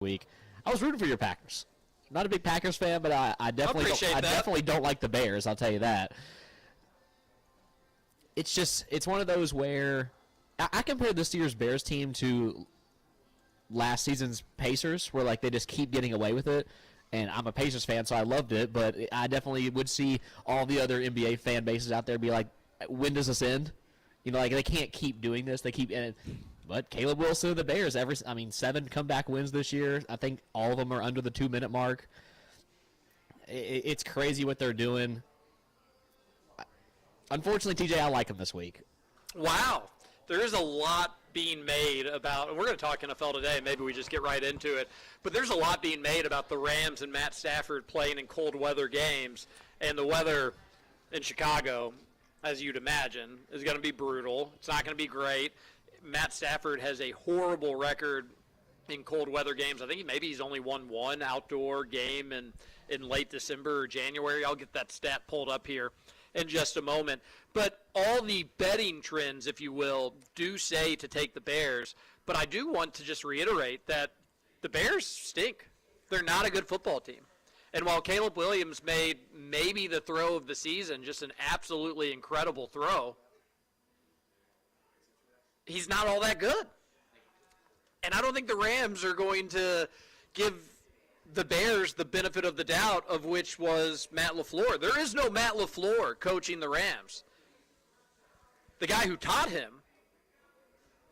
week. I was rooting for your Packers. Not a big Packers fan, but I definitely don't like the Bears, I'll tell you that. It's one of those where I compared this year's Bears team to last season's Pacers, where like they just keep getting away with it. And I'm a Pacers fan, so I loved it, but I definitely would see all the other NBA fan bases out there be like, when does this end? You know, like they can't keep doing this. They keep, but Caleb Wilson and the Bears, 7 comeback wins this year. I think all of them are under the 2-minute mark. It's crazy what they're doing. Unfortunately, TJ, I like them this week. Wow. There is a lot being made about, and we're going to talk NFL today, maybe we just get right into it, but there's a lot being made about the Rams and Matt Stafford playing in cold weather games, and the weather in Chicago, as you'd imagine, is going to be brutal. It's not going to be great. Matt Stafford has a horrible record in cold weather games. I think maybe he's only won one outdoor game in late December or January. I'll get that stat pulled up here in just a moment. But all the betting trends, if you will, do say to take the Bears. But I do want to just reiterate that the Bears stink. They're not a good football team. And while Caleb Williams made maybe the throw of the season, just an absolutely incredible throw, he's not all that good. And I don't think the Rams are going to give the Bears the benefit of the doubt, of which was Matt LaFleur. There is no Matt LaFleur coaching the Rams. The guy who taught him,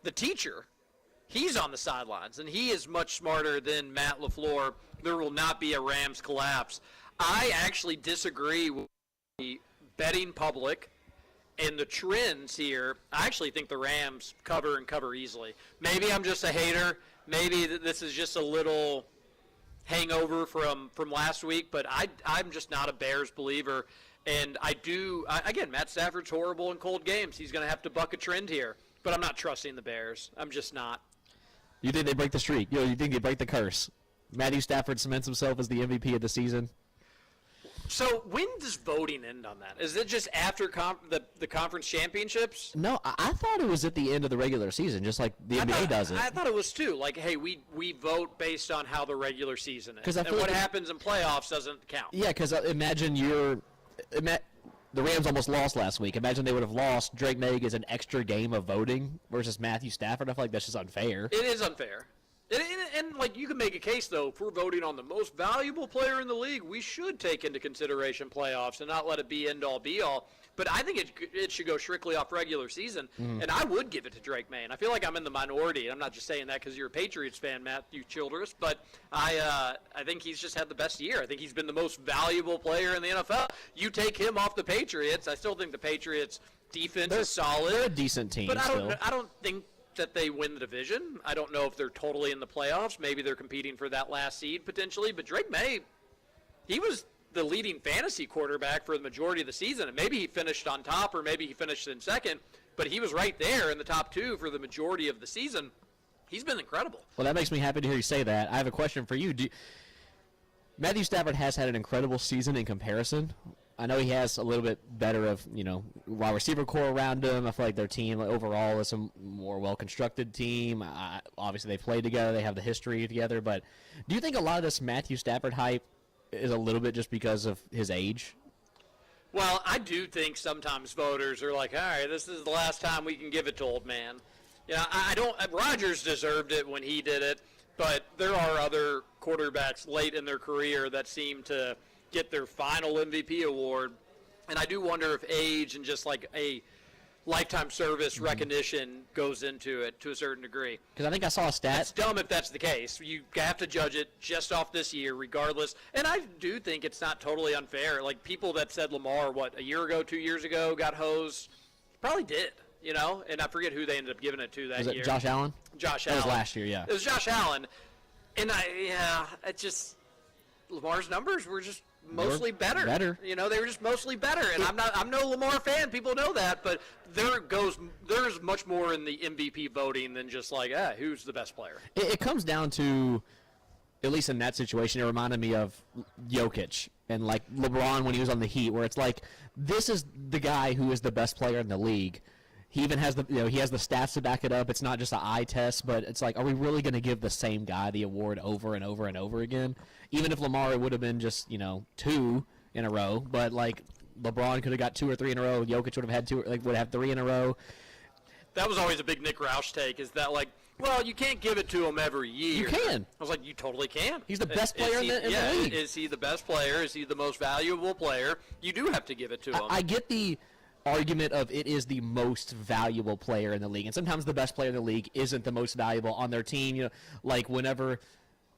the teacher, he's on the sidelines, and he is much smarter than Matt LaFleur. There will not be a Rams collapse. I actually disagree with the betting public and the trends here. I actually think the Rams cover and cover easily. Maybe I'm just a hater. Maybe this is just a little hangover from last week, but I'm just not a Bears believer. And again, Matt Stafford's horrible in cold games. He's going to have to buck a trend here. But I'm not trusting the Bears. I'm just not. You think they break the streak? You think they break the curse? Matthew Stafford cements himself as the MVP of the season? So when does voting end on that? Is it just after the conference championships? No, I thought it was at the end of the regular season, just like the NBA does it. I thought it was too. Like, hey, we vote based on how the regular season is. And what happens in playoffs doesn't count. Yeah, because imagine the Rams almost lost last week. Imagine they would have lost. Drake May gets an extra game of voting versus Matthew Stafford. I feel like that's just unfair. It is unfair. And like, you can make a case, though, if we're voting on the most valuable player in the league, we should take into consideration playoffs and not let it be end-all, be-all. But I think it should go strictly off regular season, and I would give it to Drake May. And I feel like I'm in the minority. I'm not just saying that because you're a Patriots fan, Matthew Childress, but I think he's just had the best year. I think he's been the most valuable player in the NFL. You take him off the Patriots, I still think the Patriots' defense is solid. They're a decent team. But I don't think that they win the division. I don't know if they're totally in the playoffs. Maybe they're competing for that last seed potentially. But Drake May, he was the leading fantasy quarterback for the majority of the season. And maybe he finished on top or maybe he finished in second. But he was right there in the top two for the majority of the season. He's been incredible. Well, that makes me happy to hear you say that. I have a question for you. Matthew Stafford has had an incredible season in comparison. I know he has a little bit better of, wide receiver core around him. I feel like their team overall is a more well-constructed team. Obviously, they played together. They have the history together. But do you think a lot of this Matthew Stafford hype is a little bit just because of his age? Well, I do think sometimes voters are like, all right, this is the last time we can give it to old man. Rodgers deserved it when he did it, but there are other quarterbacks late in their career that seem to get their final MVP award, and I do wonder if age and just like a lifetime service recognition goes into it to a certain degree. Because I think I saw a stat. It's dumb if that's the case. You have to judge it just off this year regardless, and I do think it's not totally unfair. Like, people that said Lamar, a year ago, 2 years ago, got hosed, probably did, and I forget who they ended up giving it to that year. Was it Josh Allen? Josh Allen. Allen. That was last year, yeah. It was Josh Allen, and Lamar's numbers were just mostly better. They were just mostly better. And I'm no Lamar fan. People know that. But there's much more in the MVP voting than just like, who's the best player. It comes down to, at least in that situation, it reminded me of Jokic and like LeBron when he was on the Heat, where it's like, this is the guy who is the best player in the league. He even has he has the stats to back it up. It's not just an eye test, but it's like, are we really going to give the same guy the award over and over and over again? Even if Lamar would have been just 2 in a row, but like LeBron could have got 2 or 3 in a row. Jokic would have had would have 3 in a row. That was always a big Nick Roush take. Is that like, well, you can't give it to him every year. You can. I was like, you totally can. He's the best player in the league. Is he the best player? Is he the most valuable player? You do have to give it to him. I get the argument of it is the most valuable player in the league, and sometimes the best player in the league isn't the most valuable on their team. Like whenever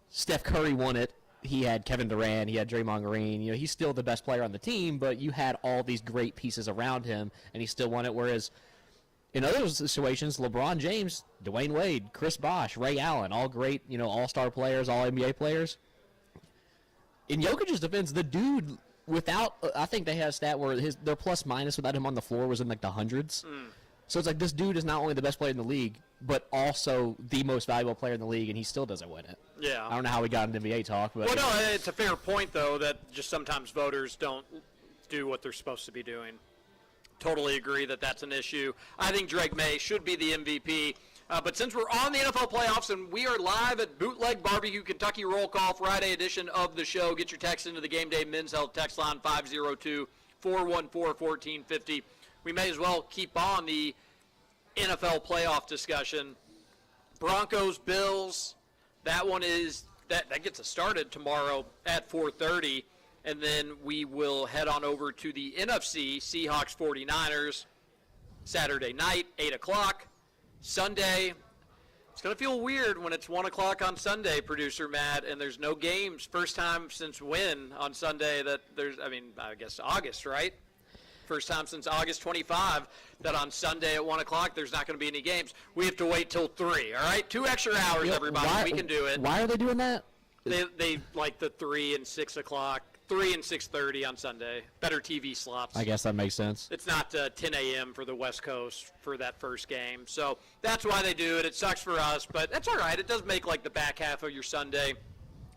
Steph Curry won it, he had Kevin Durant, he had Draymond Green. He's still the best player on the team, but you had all these great pieces around him, and he still won it. Whereas in other situations, LeBron James, Dwayne Wade, Chris Bosh, Ray Allen, all great, all-star players, all NBA players. In Jokic's defense, the dude I think they had a stat where their plus minus without him on the floor was in like the hundreds. So it's like this dude is not only the best player in the league, but also the most valuable player in the league, and he still doesn't win it. Yeah. I don't know how we got into NBA talk. But well, no, it's a fair point, though, that just sometimes voters don't do what they're supposed to be doing. Totally agree that that's an issue. I think Drake May should be the MVP. But since we're on the NFL playoffs and we are live at Bootleg Barbecue Kentucky Roll Call Friday edition of the show, get your text into the Game Day Men's Health text line 502-414-1450. We may as well keep on the NFL playoff discussion. Broncos, Bills, that one is that gets us started tomorrow at 4:30, and then we will head on over to the NFC, Seahawks 49ers, Saturday night, 8 o'clock. Sunday, it's going to feel weird when it's 1 o'clock on Sunday, producer Matt, and there's no games. First time since when on Sunday that there's, I guess August, right? First time since August 25 that on Sunday at 1 o'clock there's not going to be any games. We have to wait till 3, all right? 2 extra hours, everybody. We can do it. Why are they doing that? They like the 3 and 6 o'clock. 3 and 6:30 on Sunday. Better TV slots. I guess that makes sense. It's not 10 a.m. for the West Coast for that first game. So that's why they do it. It sucks for us, but that's all right. It does make like the back half of your Sunday.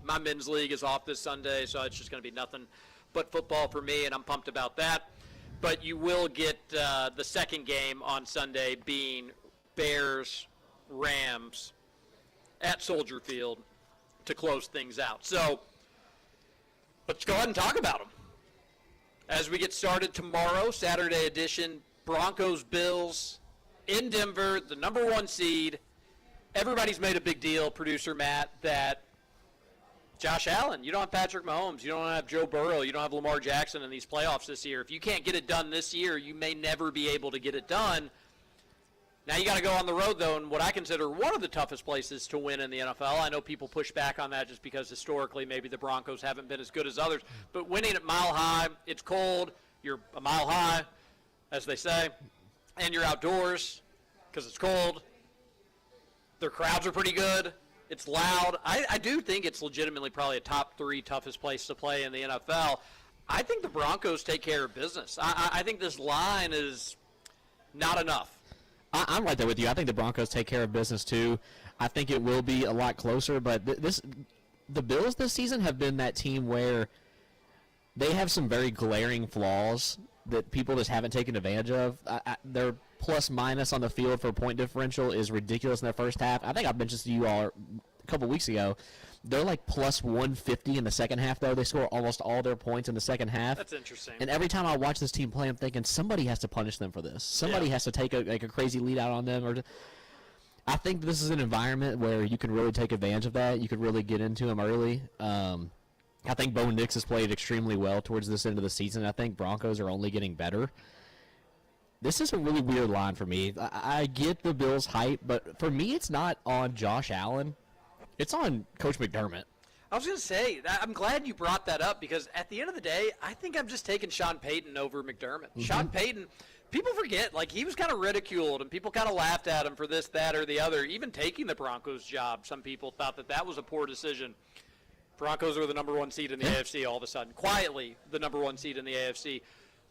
My men's league is off this Sunday, so it's just going to be nothing but football for me, and I'm pumped about that. But you will get the second game on Sunday being Bears-Rams at Soldier Field to close things out. So let's go ahead and talk about them. As we get started tomorrow, Saturday edition, Broncos-Bills in Denver, the number 1 seed. Everybody's made a big deal, producer Matt, that Josh Allen, you don't have Patrick Mahomes, you don't have Joe Burrow, you don't have Lamar Jackson in these playoffs this year. If you can't get it done this year, you may never be able to get it done. Now you got to go on the road, though, in what I consider one of the toughest places to win in the NFL. I know people push back on that just because historically maybe the Broncos haven't been as good as others. But winning at Mile High, it's cold. You're a mile high, as they say, and you're outdoors because it's cold. Their crowds are pretty good. It's loud. I do think it's legitimately probably a top 3 toughest place to play in the NFL. I think the Broncos take care of business. I think this line is not enough. I'm right there with you. I think the Broncos take care of business too. I think it will be a lot closer, but the Bills this season have been that team where they have some very glaring flaws that people just haven't taken advantage of. Their plus-minus on the field for point differential is ridiculous in their first half. I think I mentioned to you all a couple weeks ago. They're like plus 150 in the second half, though. They score almost all their points in the second half. That's interesting. And every time I watch this team play, I'm thinking somebody has to punish them for this. Somebody has to take a crazy lead out on them. I think this is an environment where you can really take advantage of that. You could really get into them early. I think Bo Nix has played extremely well towards this end of the season. I think Broncos are only getting better. This is a really weird line for me. I get the Bills' hype, but for me it's not on Josh Allen. It's on Coach McDermott. I was going to say, I'm glad you brought that up because at the end of the day, I think I'm just taking Sean Payton over McDermott. Mm-hmm. Sean Payton, people forget, like he was kind of ridiculed and people kind of laughed at him for this, that, or the other. Even taking the Broncos job, some people thought that was a poor decision. Broncos are the number 1 seed in the AFC all of a sudden. Quietly, the number 1 seed in the AFC.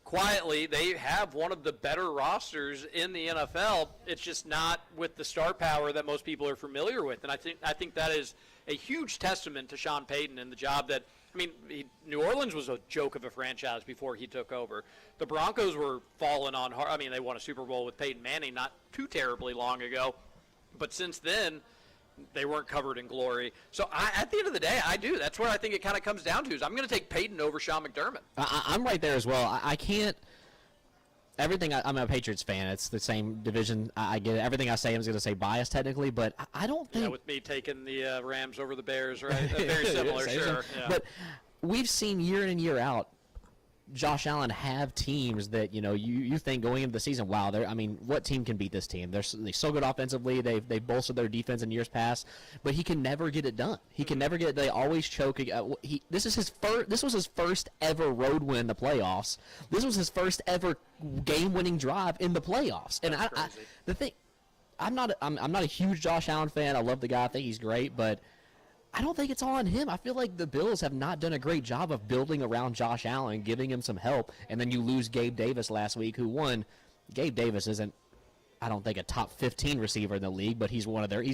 Quietly, they have one of the better rosters in the NFL. It's just not with the star power that most people are familiar with. And I think that is a huge testament to Sean Payton and the job that, I mean, New Orleans was a joke of a franchise before he took over. The Broncos were falling on hard. I mean, they won a Super Bowl with Peyton Manning not too terribly long ago. But since then, they weren't covered in glory. So at the end of the day, I do. That's what I think it kind of comes down to is I'm going to take Peyton over Sean McDermott. I'm right there as well. I can't – I'm a Patriots fan. It's the same division. I get it. Everything I say, I'm going to say biased technically, but I don't think – Yeah, with me taking the Rams over the Bears, right? Very similar, sure. Yeah. But we've seen year in and year out Josh Allen have teams that, you think going into the season, wow, what team can beat this team? They're so good offensively. They've bolstered their defense in years past, but he can never get it done. He can never get it. They always choke. This was his first ever road win in the playoffs. This was his first ever game-winning drive in the playoffs. And I'm not a huge Josh Allen fan. I love the guy. I think he's great, but I don't think it's all on him. I feel like the Bills have not done a great job of building around Josh Allen, giving him some help, and then you lose Gabe Davis last week, who won. Gabe Davis isn't, I don't think, a top 15 receiver in the league, but he's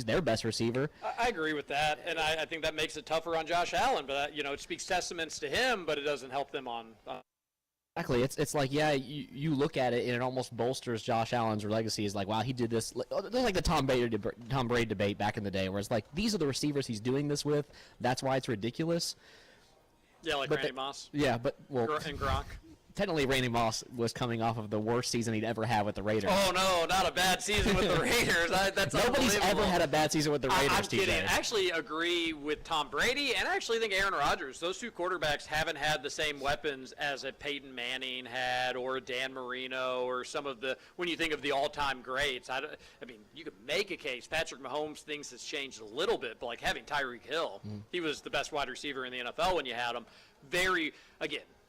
their best receiver. I agree with that, and I think that makes it tougher on Josh Allen. But it speaks testaments to him, but it doesn't help them on. Exactly. It's like, yeah, you look at it and it almost bolsters Josh Allen's legacy. Is like, wow, he did this. There's like the Tom Brady debate back in the day, where it's like, these are the receivers he's doing this with. That's why it's ridiculous. Yeah, like Randy Moss. Yeah, but and Gronk. Technically, Randy Moss was coming off of the worst season he'd ever had with the Raiders. Oh, no, not a bad season with the Raiders. That's Nobody's ever had a bad season with the Raiders, I'm kidding. I actually agree with Tom Brady, and I actually think Aaron Rodgers. Those two quarterbacks haven't had the same weapons as a Peyton Manning had, or a Dan Marino, or some of the, when you think of the all-time greats. I mean, you could make a case. Patrick Mahomes, things has changed a little bit, but like having Tyreek Hill, he was the best wide receiver in the NFL when you had him.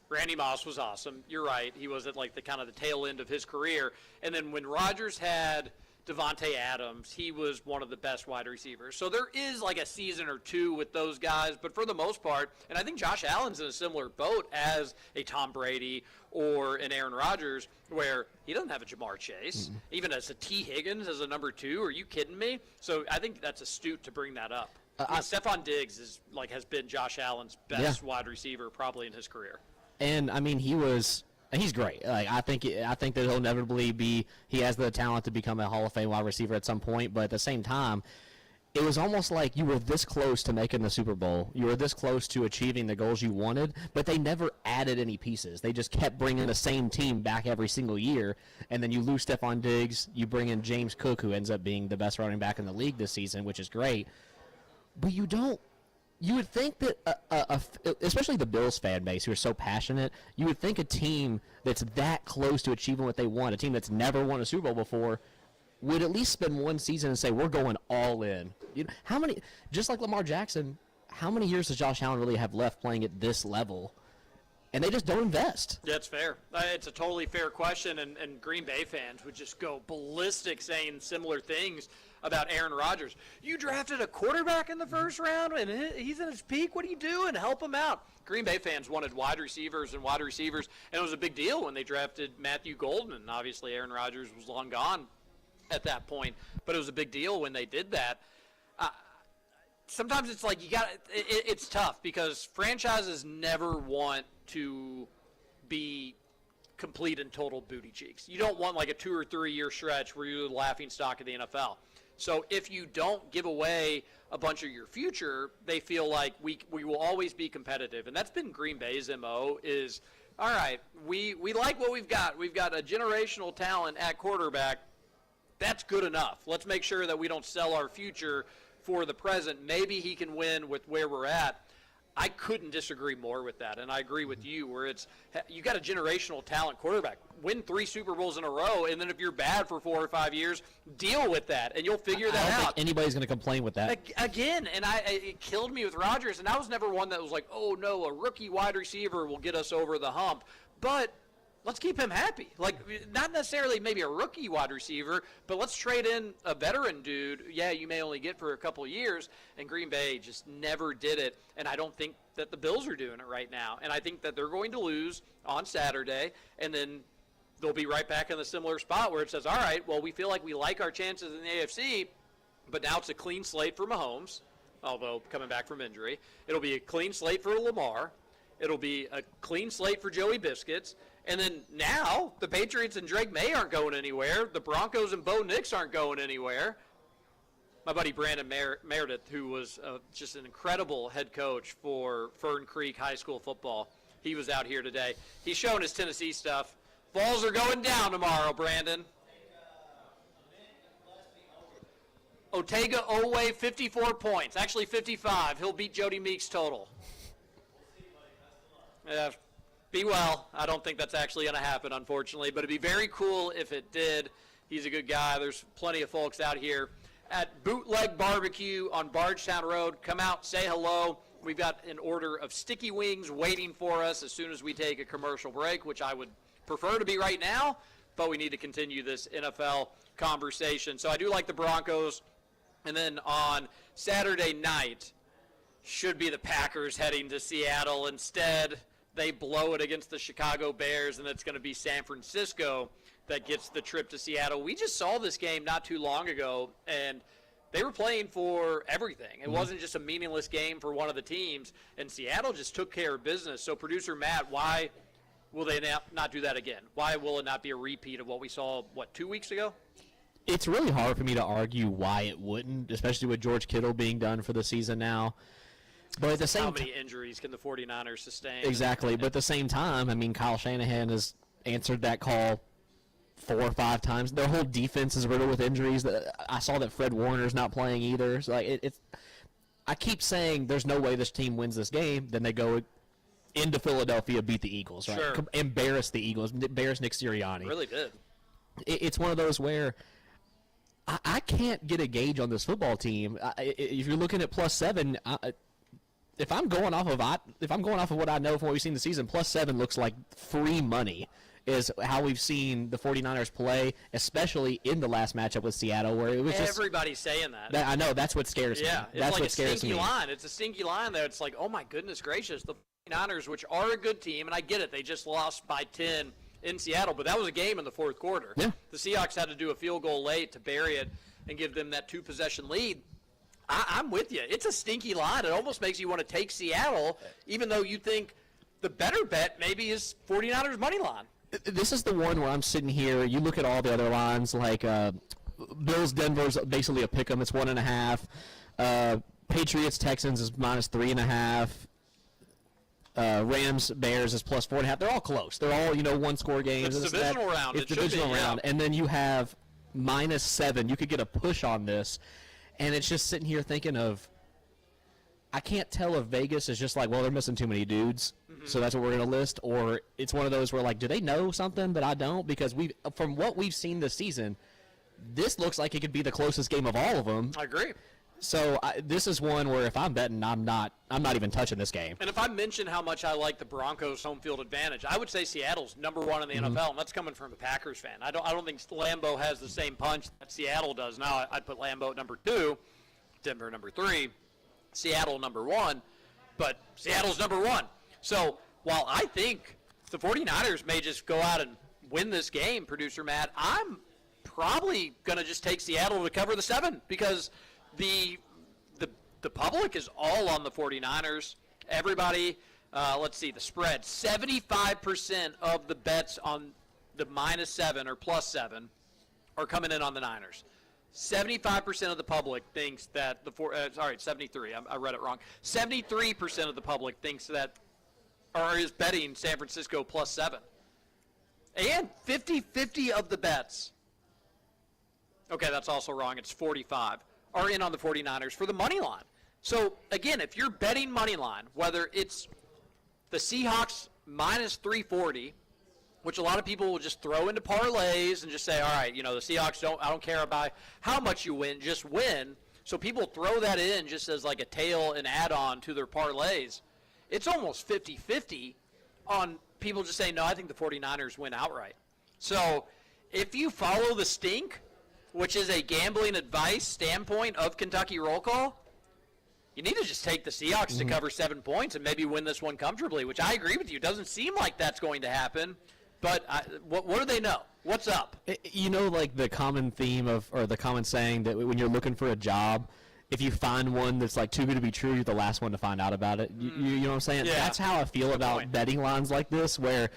Randy Moss was awesome. You're right. He was at like the kind of the tail end of his career. And then when Rodgers had Devontae Adams, he was one of the best wide receivers. So there is like a season or two with those guys. But for the most part, and I think Josh Allen's in a similar boat as a Tom Brady or an Aaron Rodgers, where he doesn't have a Jamar Chase, even as a T. Higgins as a number 2. Are you kidding me? So I think that's astute to bring that up. Stephon Diggs has been Josh Allen's best wide receiver probably in his career. And I mean, he's great. Like I think that he'll inevitably he has the talent to become a Hall of Fame wide receiver at some point. But at the same time, it was almost like you were this close to making the Super Bowl. You were this close to achieving the goals you wanted, but they never added any pieces. They just kept bringing the same team back every single year. And then you lose Stephon Diggs. You bring in James Cook, who ends up being the best running back in the league this season, which is great. But you don't. You would think that, especially the Bills fan base, who are so passionate, you would think a team that's that close to achieving what they want, a team that's never won a Super Bowl before, would at least spend one season and say, we're going all in. How many, just like Lamar Jackson, how many years does Josh Allen really have left playing at this level? And they just don't invest. Yeah, it's fair. It's a totally fair question, and Green Bay fans would just go ballistic saying similar things about Aaron Rodgers. You drafted a quarterback in the first round, and he's in his peak. What are you doing? Help him out. Green Bay fans wanted wide receivers, and it was a big deal when they drafted Matthew Golden. Obviously, Aaron Rodgers was long gone at that point, but it was a big deal when they did that. Sometimes it's like it's tough because franchises never want to be complete and total booty cheeks. You don't want like a 2 or 3 year stretch where you're the laughing stock of the NFL. So if you don't give away a bunch of your future, they feel like we will always be competitive. And that's been Green Bay's MO is, all right, we like what we've got. We've got a generational talent at quarterback. That's good enough. Let's make sure that we don't sell our future for the present. Maybe he can win with where we're at. I couldn't disagree more with that, and I agree with you where it's you got a generational talent quarterback. Win 3 Super Bowls in a row, and then if you're bad for 4 or 5 years, deal with that, and you'll figure that out. I don't think anybody's going to complain with that. Again, and it killed me with Rodgers, and I was never one that was like, oh, no, a rookie wide receiver will get us over the hump. But let's keep him happy. Like, not necessarily maybe a rookie wide receiver, but let's trade in a veteran dude. Yeah, you may only get for a couple of years, and Green Bay just never did it, and I don't think that the Bills are doing it right now. And I think that they're going to lose on Saturday, and then they'll be right back in the similar spot where it says, all right, well, we feel like we like our chances in the AFC, but now it's a clean slate for Mahomes, although coming back from injury. It'll be a clean slate for Lamar. It'll be a clean slate for Joey Biscuits. And then now the Patriots and Drake May aren't going anywhere. The Broncos and Bo Nix aren't going anywhere. My buddy Brandon Meredith, who was just an incredible head coach for Fern Creek High School football, he was out here today. He's showing his Tennessee stuff. Balls are going down tomorrow, Brandon. Otega Owe, 54 points. Actually 55. He'll beat Jody Meeks total. Yeah, be well. I don't think that's actually going to happen, unfortunately. But it'd be very cool if it did. He's a good guy. There's plenty of folks out here at Bootleg Barbecue on Bardstown Road. Come out, say hello. We've got an order of sticky wings waiting for us as soon as we take a commercial break, which I would prefer to be right now, but we need to continue this NFL conversation. So I do like the Broncos. And then on Saturday night should be the Packers heading to Seattle. Instead, they blow it against the Chicago Bears, and it's going to be San Francisco that gets the trip to Seattle. We just saw this game not too long ago, and they were playing for everything. It wasn't just a meaningless game for one of the teams, and Seattle just took care of business. So, Producer Matt, why will they not do that again? Why will it not be a repeat of what we saw, 2 weeks ago? It's really hard for me to argue why it wouldn't, especially with George Kittle being done for the season now. But at the same How many injuries can the 49ers sustain? Exactly. But at the same time, I mean, Kyle Shanahan has answered that call 4 or 5 times. Their whole defense is riddled with injuries. I saw that Fred Warner's not playing either. So it's. I keep saying there's no way this team wins this game. Then they go into Philadelphia, beat the Eagles, right? Sure. Embarrass the Eagles, embarrass Nick Sirianni. Really did. It's one of those where I can't get a gauge on this football team. If you're looking at +7, if I'm going off of what I know from what we've seen this season, +7 looks like free money. Is how we've seen the 49ers play, especially in the last matchup with Seattle, where it was just everybody's saying that. I know that's what scares me. Yeah, it's that's like what a scares stinky me. line. It's a stinky line there. It's like, oh my goodness gracious, the 49ers, which are a good team, and I get it, they just lost by 10 in Seattle, but that was a game in the fourth quarter. Yeah. The Seahawks had to do a field goal late to bury it and give them that 2-possession lead. I'm with you. It's a stinky line. It almost makes you want to take Seattle, even though you think the better bet maybe is 49ers money line. This is the one where I'm sitting here. You look at all the other lines, like Bills Denver's basically a pick 'em. It's 1.5. Patriots Texans is -3.5. Rams Bears is +4.5. They're all close. They're all 1-score games. It's divisional round. It's divisional round, and then you have -7. You could get a push on this, and it's just sitting here thinking of. I can't tell if Vegas is just like, well, they're missing too many dudes, so that's what we're going to list, or it's one of those where, like, do they know something that I don't? Because from what we've seen this season, this looks like it could be the closest game of all of them. I agree. So this is one where if I'm betting, I'm not even touching this game. And if I mention how much I like the Broncos' home field advantage, I would say Seattle's number 1 in the NFL, and that's coming from a Packers fan. I don't think Lambeau has the same punch that Seattle does. Now I'd put Lambeau at number 2, Denver number 3. Seattle number 1, but Seattle's number 1. So while I think the 49ers may just go out and win this game, Producer Matt, I'm probably going to just take Seattle to cover the 7 because the public is all on the 49ers. Everybody, let's see, the spread, 75% of the bets on the -7 or +7 are coming in on the Niners. 75% of the public thinks that 73. I read it wrong. 73% of the public thinks that, or is betting San Francisco +7. And 50-50 of the bets. Okay, that's also wrong. It's 45 are in on the 49ers for the money line. So, again, if you're betting money line, whether it's the Seahawks -340, which a lot of people will just throw into parlays and just say, all right, the Seahawks I don't care about how much you win, just win. So people throw that in just as like a tail and add-on to their parlays. It's almost 50-50 on people just saying, no, I think the 49ers win outright. So if you follow the stink, which is a gambling advice standpoint of Kentucky Roll Call, you need to just take the Seahawks to cover 7 points and maybe win this one comfortably, which I agree with you. It doesn't seem like that's going to happen. But what do they know? What's up? Like the common theme or the common saying that when you're looking for a job, if you find one that's like too good to be true, you're the last one to find out about it. You know what I'm saying? Yeah. That's how I feel about betting lines like this, where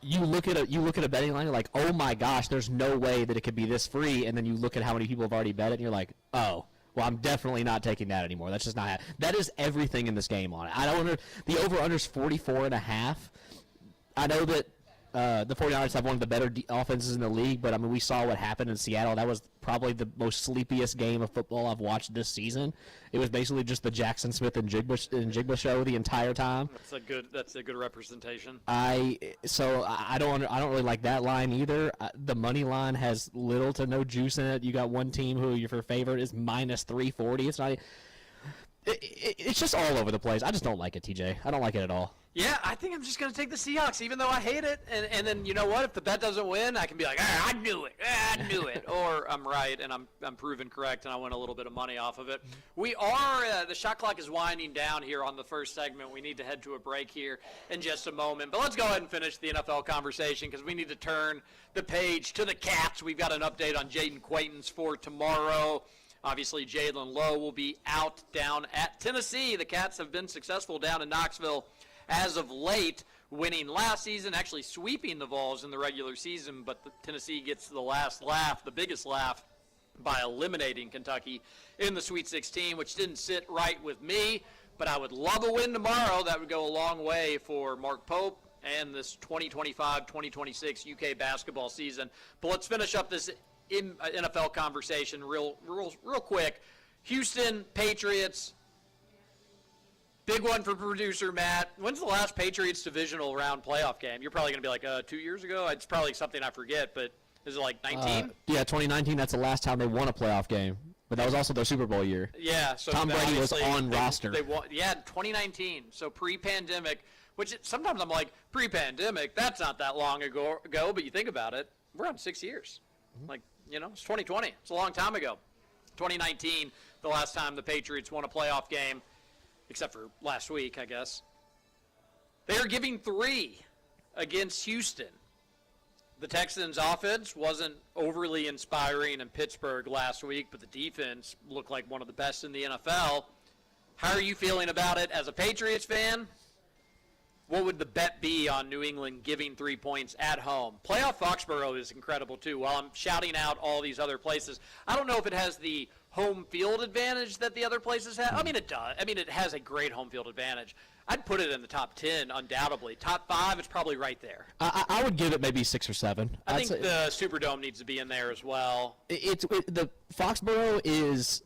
you look at a betting line, you're like, oh my gosh, there's no way that it could be this free, and then you look at how many people have already bet it, and you're like, oh, well, I'm definitely not taking that anymore. That's just not. That is everything in this game on it. I don't. The over/under's 44.5. I know that the 49ers have one of the better offenses in the league, but I mean, we saw what happened in Seattle. That was probably the most sleepiest game of football I've watched this season. It was basically just the Jackson Smith and Jigba show the entire time. That's a good representation. I don't really like that line either. The money line has little to no juice in it. You got one team who your favorite is minus 340. It's not. It's just all over the place. I just don't like it, TJ. I don't like it at all. Yeah, I think I'm just going to take the Seahawks, even though I hate it. And then, you know what? If the bet doesn't win, I can be like, I knew it. Or I'm right, and I'm proven correct, and I win a little bit of money off of it. We are, the shot clock is winding down here on the first segment. We need to head to a break here in just a moment. But let's go ahead and finish the NFL conversation because we need to turn the page to the Cats. We've got an update on Jaden Quaintance for tomorrow. Obviously, Jalen Lowe will be out down at Tennessee. The Cats have been successful down in Knoxville as of late, winning last season, actually sweeping the Vols in the regular season, but Tennessee gets the last laugh, the biggest laugh, by eliminating Kentucky in the Sweet 16, which didn't sit right with me, but I would love a win tomorrow. That would go a long way for Mark Pope and this 2025-2026 UK basketball season. But let's finish up this NFL conversation real quick. Houston Patriots. Big one for producer Matt. When's the last Patriots divisional round playoff game? You're probably going to be like 2 years ago. It's probably something I forget, but is it like 19? Yeah, 2019. That's the last time they won a playoff game. But that was also their Super Bowl year. Yeah. So Tom Brady was on roster. They won, 2019. So pre-pandemic, which sometimes I'm like, pre-pandemic, that's not that long ago. But you think about it, we're on 6 years. Like, it's 2020. It's a long time ago. 2019, the last time the Patriots won a playoff game. Except for last week, I guess. They are giving 3 against Houston. The Texans' offense wasn't overly inspiring in Pittsburgh last week, but the defense looked like one of the best in the NFL. How are you feeling about it as a Patriots fan? What would the bet be on New England giving 3 points at home? Playoff Foxborough is incredible, too. While I'm shouting out all these other places, I don't know if it has the home field advantage that the other places have. I mean, it does. I mean, it has a great home field advantage. I'd put it in the top 10, undoubtedly. Top 5, it's probably right there. I would give it maybe 6 or 7. I think the Superdome needs to be in there as well. The Foxborough is.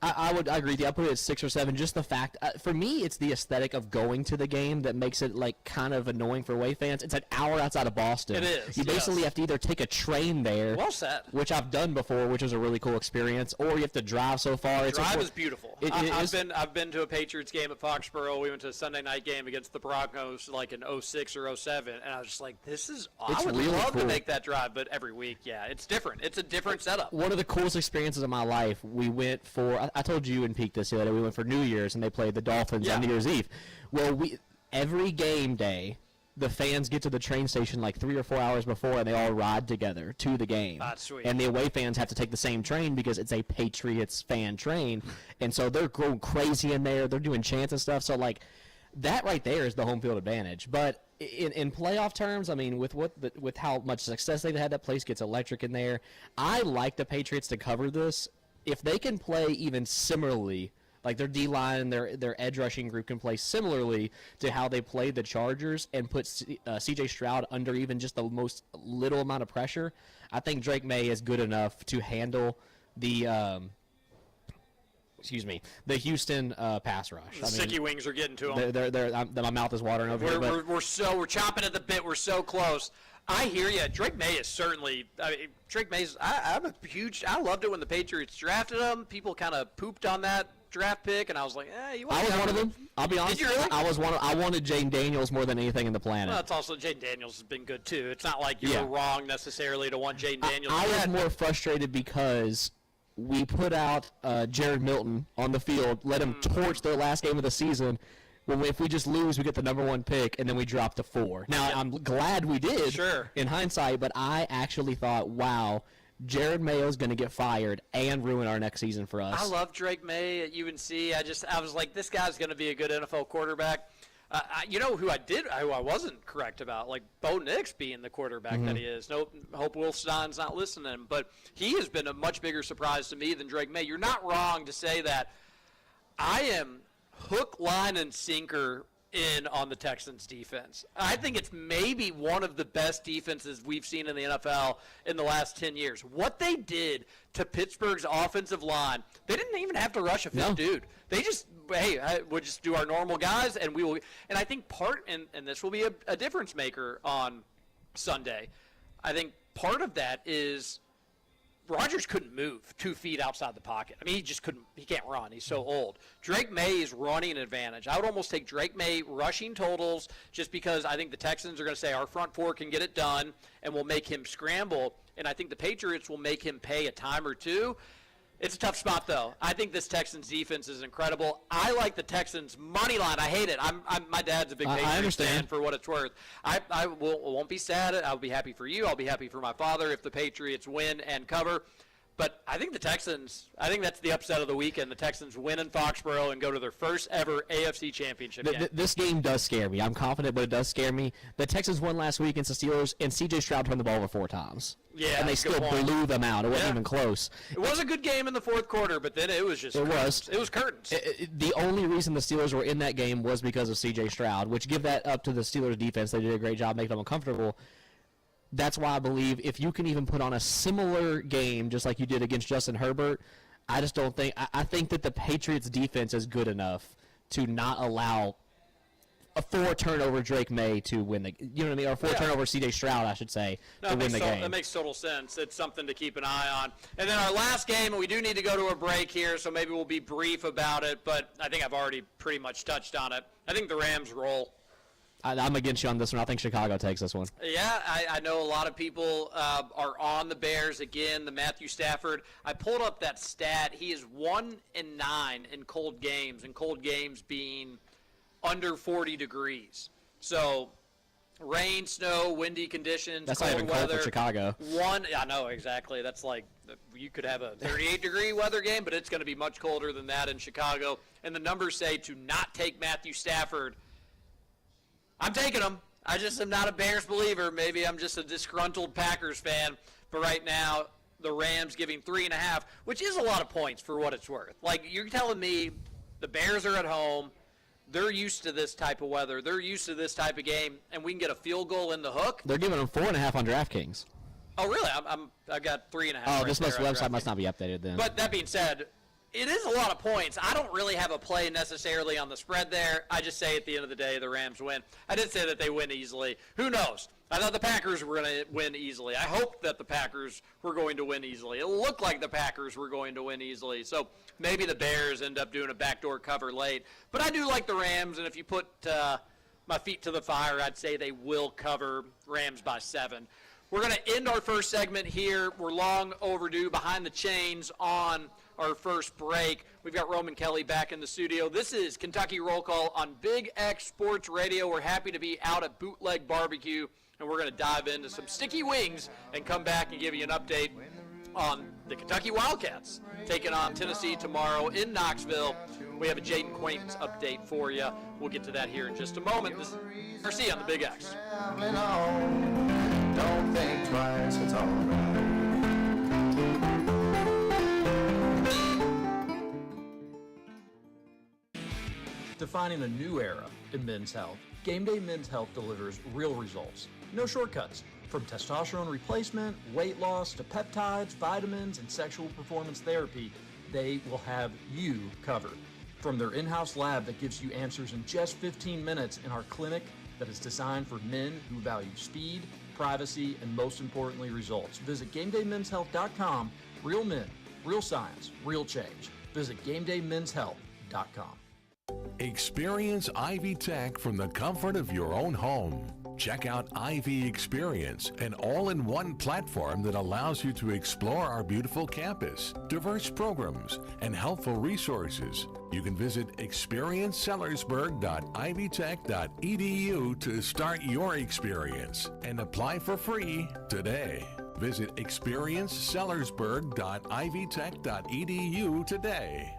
I agree with you. I'll put it at 6 or 7. Just the fact, for me, it's the aesthetic of going to the game that makes it like kind of annoying for away fans. It's an hour outside of Boston. It is. You basically have to either take a train there. Well said. Which I've done before, which was a really cool experience, or you have to drive so far. The drive is beautiful. I've been to a Patriots game at Foxborough. We went to a Sunday night game against the Broncos, like in 06 or 07, and I was just like, this is. I would really love cool to make that drive, but every week, yeah, it's different. It's a different setup. One of the coolest experiences of my life. We went for. I told you in Peak this the other day. We went for New Year's and they played the Dolphins on New Year's Eve. Well, every game day, the fans get to the train station like 3 or 4 hours before, and they all ride together to the game. That's sweet. And the away fans have to take the same train because it's a Patriots fan train, and so they're going crazy in there. They're doing chants and stuff. So like that right there is the home field advantage. But in playoff terms, I mean, with how much success they've had, that place gets electric in there. I like the Patriots to cover this. If they can play even similarly, like their D-line and their edge rushing group can play similarly to how they played the Chargers and put C.J. Stroud under even just the most little amount of pressure, I think Drake May is good enough to handle the Houston pass rush. The sicky wings are getting to them. My mouth is watering over here. We're chomping at the bit. We're so close. I hear you. Drake May is certainly. Drake May's. I'm a huge. I loved it when the Patriots drafted him. People kind of pooped on that draft pick, and I was like, you want. I was one of them. I'll be honest. Did you really? I was one. I wanted Jaden Daniels more than anything in the planet. Well, it's also Jaden Daniels has been good too. It's not like you were wrong necessarily to want Jaden Daniels. I was more frustrated because we put out Jared Milton on the field, let him torch their last game of the season. If we just lose, we get the number 1 pick, and then we drop to 4. Now, I'm glad we did in hindsight, but I actually thought, wow, Jared Mayo's going to get fired and ruin our next season for us. I love Drake May at UNC. I was like, this guy's going to be a good NFL quarterback. You know who I wasn't correct about, like Bo Nix being the quarterback that he is. No, hope Will Stein's not listening, but he has been a much bigger surprise to me than Drake May. You're not wrong to say that. I am hook, line, and sinker in on the Texans defense. I think it's maybe one of the best defenses we've seen in the NFL in the last 10 years. What they did to Pittsburgh's offensive line, they didn't even have to rush a fifth dude. They just, hey, we'll just do our normal guys, and we will. And I think and this will be a difference maker on Sunday. I think part of that is Rodgers couldn't move 2 feet outside the pocket. I mean, he just couldn't. He can't run. He's so old. Drake May is running an advantage. I would almost take Drake May rushing totals just because I think the Texans are going to say our front four can get it done and will make him scramble. And I think the Patriots will make him pay a time or two. It's a tough spot, though. I think this Texans defense is incredible. I like the Texans' money line. I hate it. My dad's a big Patriots fan for what it's worth. I won't be sad. I'll be happy for you. I'll be happy for my father if the Patriots win and cover. But I think the Texans, I think that's the upset of the weekend. The Texans win in Foxborough and go to their first ever AFC Championship game. This game does scare me. I'm confident, but it does scare me. The Texans won last week against the Steelers, and C.J. Stroud turned the ball over 4 times. Yeah, and they still blew them out. It wasn't even close. It was a good game in the fourth quarter, but then it was just curtains. It was curtains. The only reason the Steelers were in that game was because of C.J. Stroud, which give that up to the Steelers defense. They did a great job making them uncomfortable. That's why I believe if you can even put on a similar game just like you did against Justin Herbert, I just don't think – I think that the Patriots' defense is good enough to not allow a 4-turnover Drake May to win the – you know what I mean? Or 4-turnover C.J. Stroud, I should say, to win the game. That makes total sense. It's something to keep an eye on. And then our last game, and we do need to go to a break here, so maybe we'll be brief about it, but I think I've already pretty much touched on it. I think the Rams roll. I'm against you on this one. I think Chicago takes this one. Yeah, I know a lot of people are on the Bears. Again, the Matthew Stafford. I pulled up that stat. He is 1-9 in cold games being under 40 degrees. So rain, snow, windy conditions, that's cold not even weather. cold for Chicago. I know, exactly. That's like you could have a 38-degree weather game, but it's going to be much colder than that in Chicago. And the numbers say to not take Matthew Stafford. I'm taking them. I just am not a Bears believer. Maybe I'm just a disgruntled Packers fan. But right now, the Rams giving 3.5, which is a lot of points for what it's worth. Like, you're telling me the Bears are at home. They're used to this type of weather. They're used to this type of game, and we can get a field goal in the hook. They're giving them 4.5 on DraftKings. Oh, really? I got 3.5. Oh, this website must not be updated then. But that being said, it is a lot of points. I don't really have a play necessarily on the spread there. I just say at the end of the day, the Rams win. I did say that they win easily. Who knows? I thought the Packers were going to win easily. I hoped that the Packers were going to win easily. It looked like the Packers were going to win easily. So maybe the Bears end up doing a backdoor cover late. But I do like the Rams, and if you put my feet to the fire, I'd say they will cover Rams by 7. We're going to end our first segment here. We're long overdue behind the chains on our first break. We've got Roman Kelly back in the studio. This is Kentucky Roll Call on Big X Sports Radio. We're happy to be out at Bootleg Barbecue, and we're going to dive into some sticky wings and come back and give you an update on the Kentucky Wildcats taking on Tennessee tomorrow in Knoxville. We have a Jaden Quaintance update for you. We'll get to that here in just a moment. This is RC on the Big X. Don't think twice, it's all right. Defining a new era in men's health, Gameday Men's Health delivers real results. No shortcuts. From testosterone replacement, weight loss, to peptides, vitamins, and sexual performance therapy, they will have you covered. From their in-house lab that gives you answers in just 15 minutes in our clinic that is designed for men who value speed, privacy, and most importantly, results. Visit GamedayMen'sHealth.com. Real men, real science, real change. Visit GamedayMen'sHealth.com. Experience Ivy Tech from the comfort of your own home. Check out Ivy Experience, an all-in-one platform that allows you to explore our beautiful campus, diverse programs, and helpful resources. You can visit experiencesellersburg.ivytech.edu to start your experience and apply for free today. Visit experiencesellersburg.ivtech.edu today.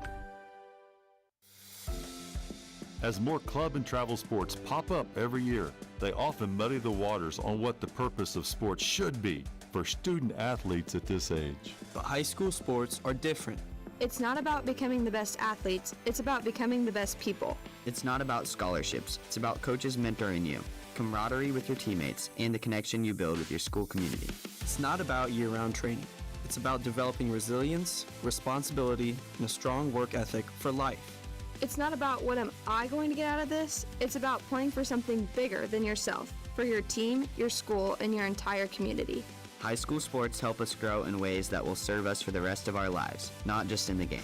As more club and travel sports pop up every year, they often muddy the waters on what the purpose of sports should be for student athletes at this age. But high school sports are different. It's not about becoming the best athletes, it's about becoming the best people. It's not about scholarships, it's about coaches mentoring you, camaraderie with your teammates, and the connection you build with your school community. It's not about year-round training. It's about developing resilience, responsibility, and a strong work ethic for life. It's not about what am I going to get out of this, it's about playing for something bigger than yourself, for your team, your school, and your entire community. High school sports help us grow in ways that will serve us for the rest of our lives, not just in the game.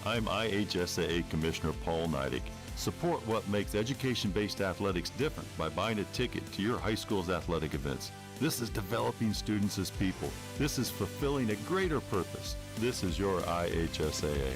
I'm IHSAA Commissioner Paul Neidig. Support what makes education-based athletics different by buying a ticket to your high school's athletic events. This is developing students as people. This is fulfilling a greater purpose. This is your IHSAA.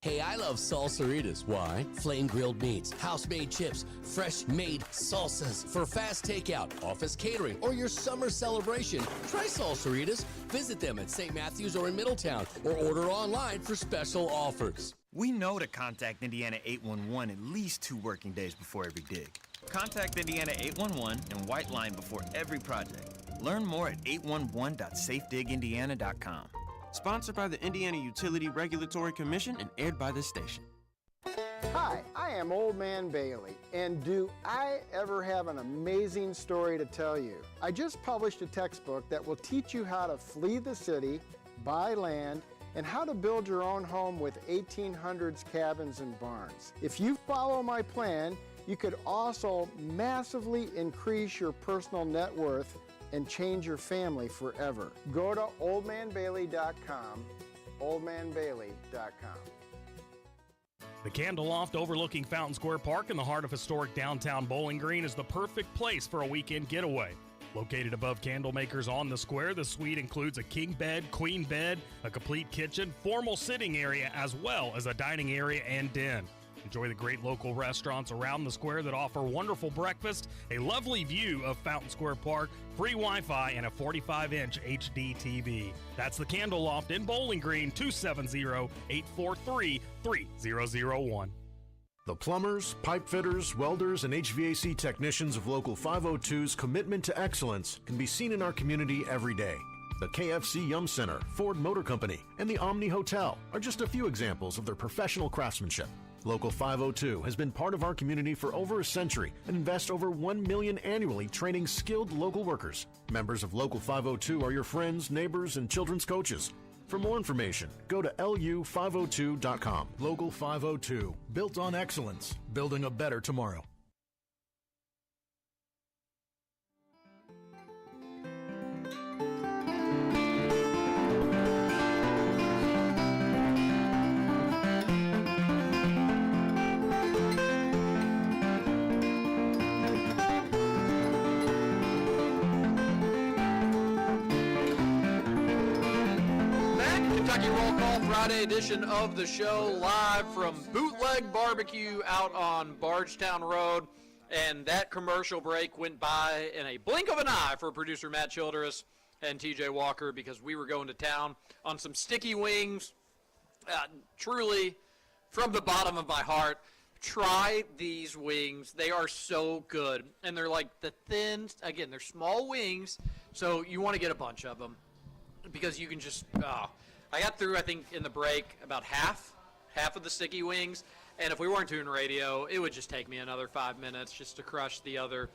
Hey, I love salsaritas. Why? Flame grilled meats, house-made chips, fresh-made salsas for fast takeout, office catering, or your summer celebration. Try salsaritas. Visit them at St. Matthews or in Middletown, or order online for special offers. We know to contact Indiana 811 at least 2 working days before every dig. Contact Indiana 811 and white line before every project. Learn more at 811.safedigindiana.com. Sponsored by the Indiana Utility Regulatory Commission and aired by this station. Hi, I am Old Man Bailey, and do I ever have an amazing story to tell you? I just published a textbook that will teach you how to flee the city, buy land, and how to build your own home with 1800s cabins and barns. If you follow my plan, you could also massively increase your personal net worth and change your family forever. Go to oldmanbailey.com, oldmanbailey.com. The Candle Loft overlooking Fountain Square Park in the heart of historic downtown Bowling Green is the perfect place for a weekend getaway. Located above Candlemakers on the square, the suite includes a king bed, queen bed, a complete kitchen, formal sitting area, as well as a dining area and den. Enjoy the great local restaurants around the square that offer wonderful breakfast, a lovely view of Fountain Square Park, free Wi-Fi, and a 45-inch HD TV. That's the Candle Loft in Bowling Green, 270-843-3001. The plumbers, pipe fitters, welders, and HVAC technicians of Local 502's commitment to excellence can be seen in our community every day. The KFC Yum Center, Ford Motor Company, and the Omni Hotel are just a few examples of their professional craftsmanship. Local 502 has been part of our community for over a century and invests over $1 million annually training skilled local workers. Members of Local 502 are your friends, neighbors, and children's coaches. For more information, go to lu502.com. Local 502, built on excellence, building a better tomorrow. Friday edition of the show, live from Bootleg Barbecue out on Bardstown Road. And that commercial break went by in a blink of an eye for producer Matt Childress and TJ Walker, because we were going to town on some sticky wings. Truly, from the bottom of my heart, try these wings. They are so good. And they're like the thin, again, they're small wings, so you want to get a bunch of them because you can just, I got through, I think, in the break about half of the sticky wings, and if we weren't doing radio, it would just take me another 5 minutes just to crush the other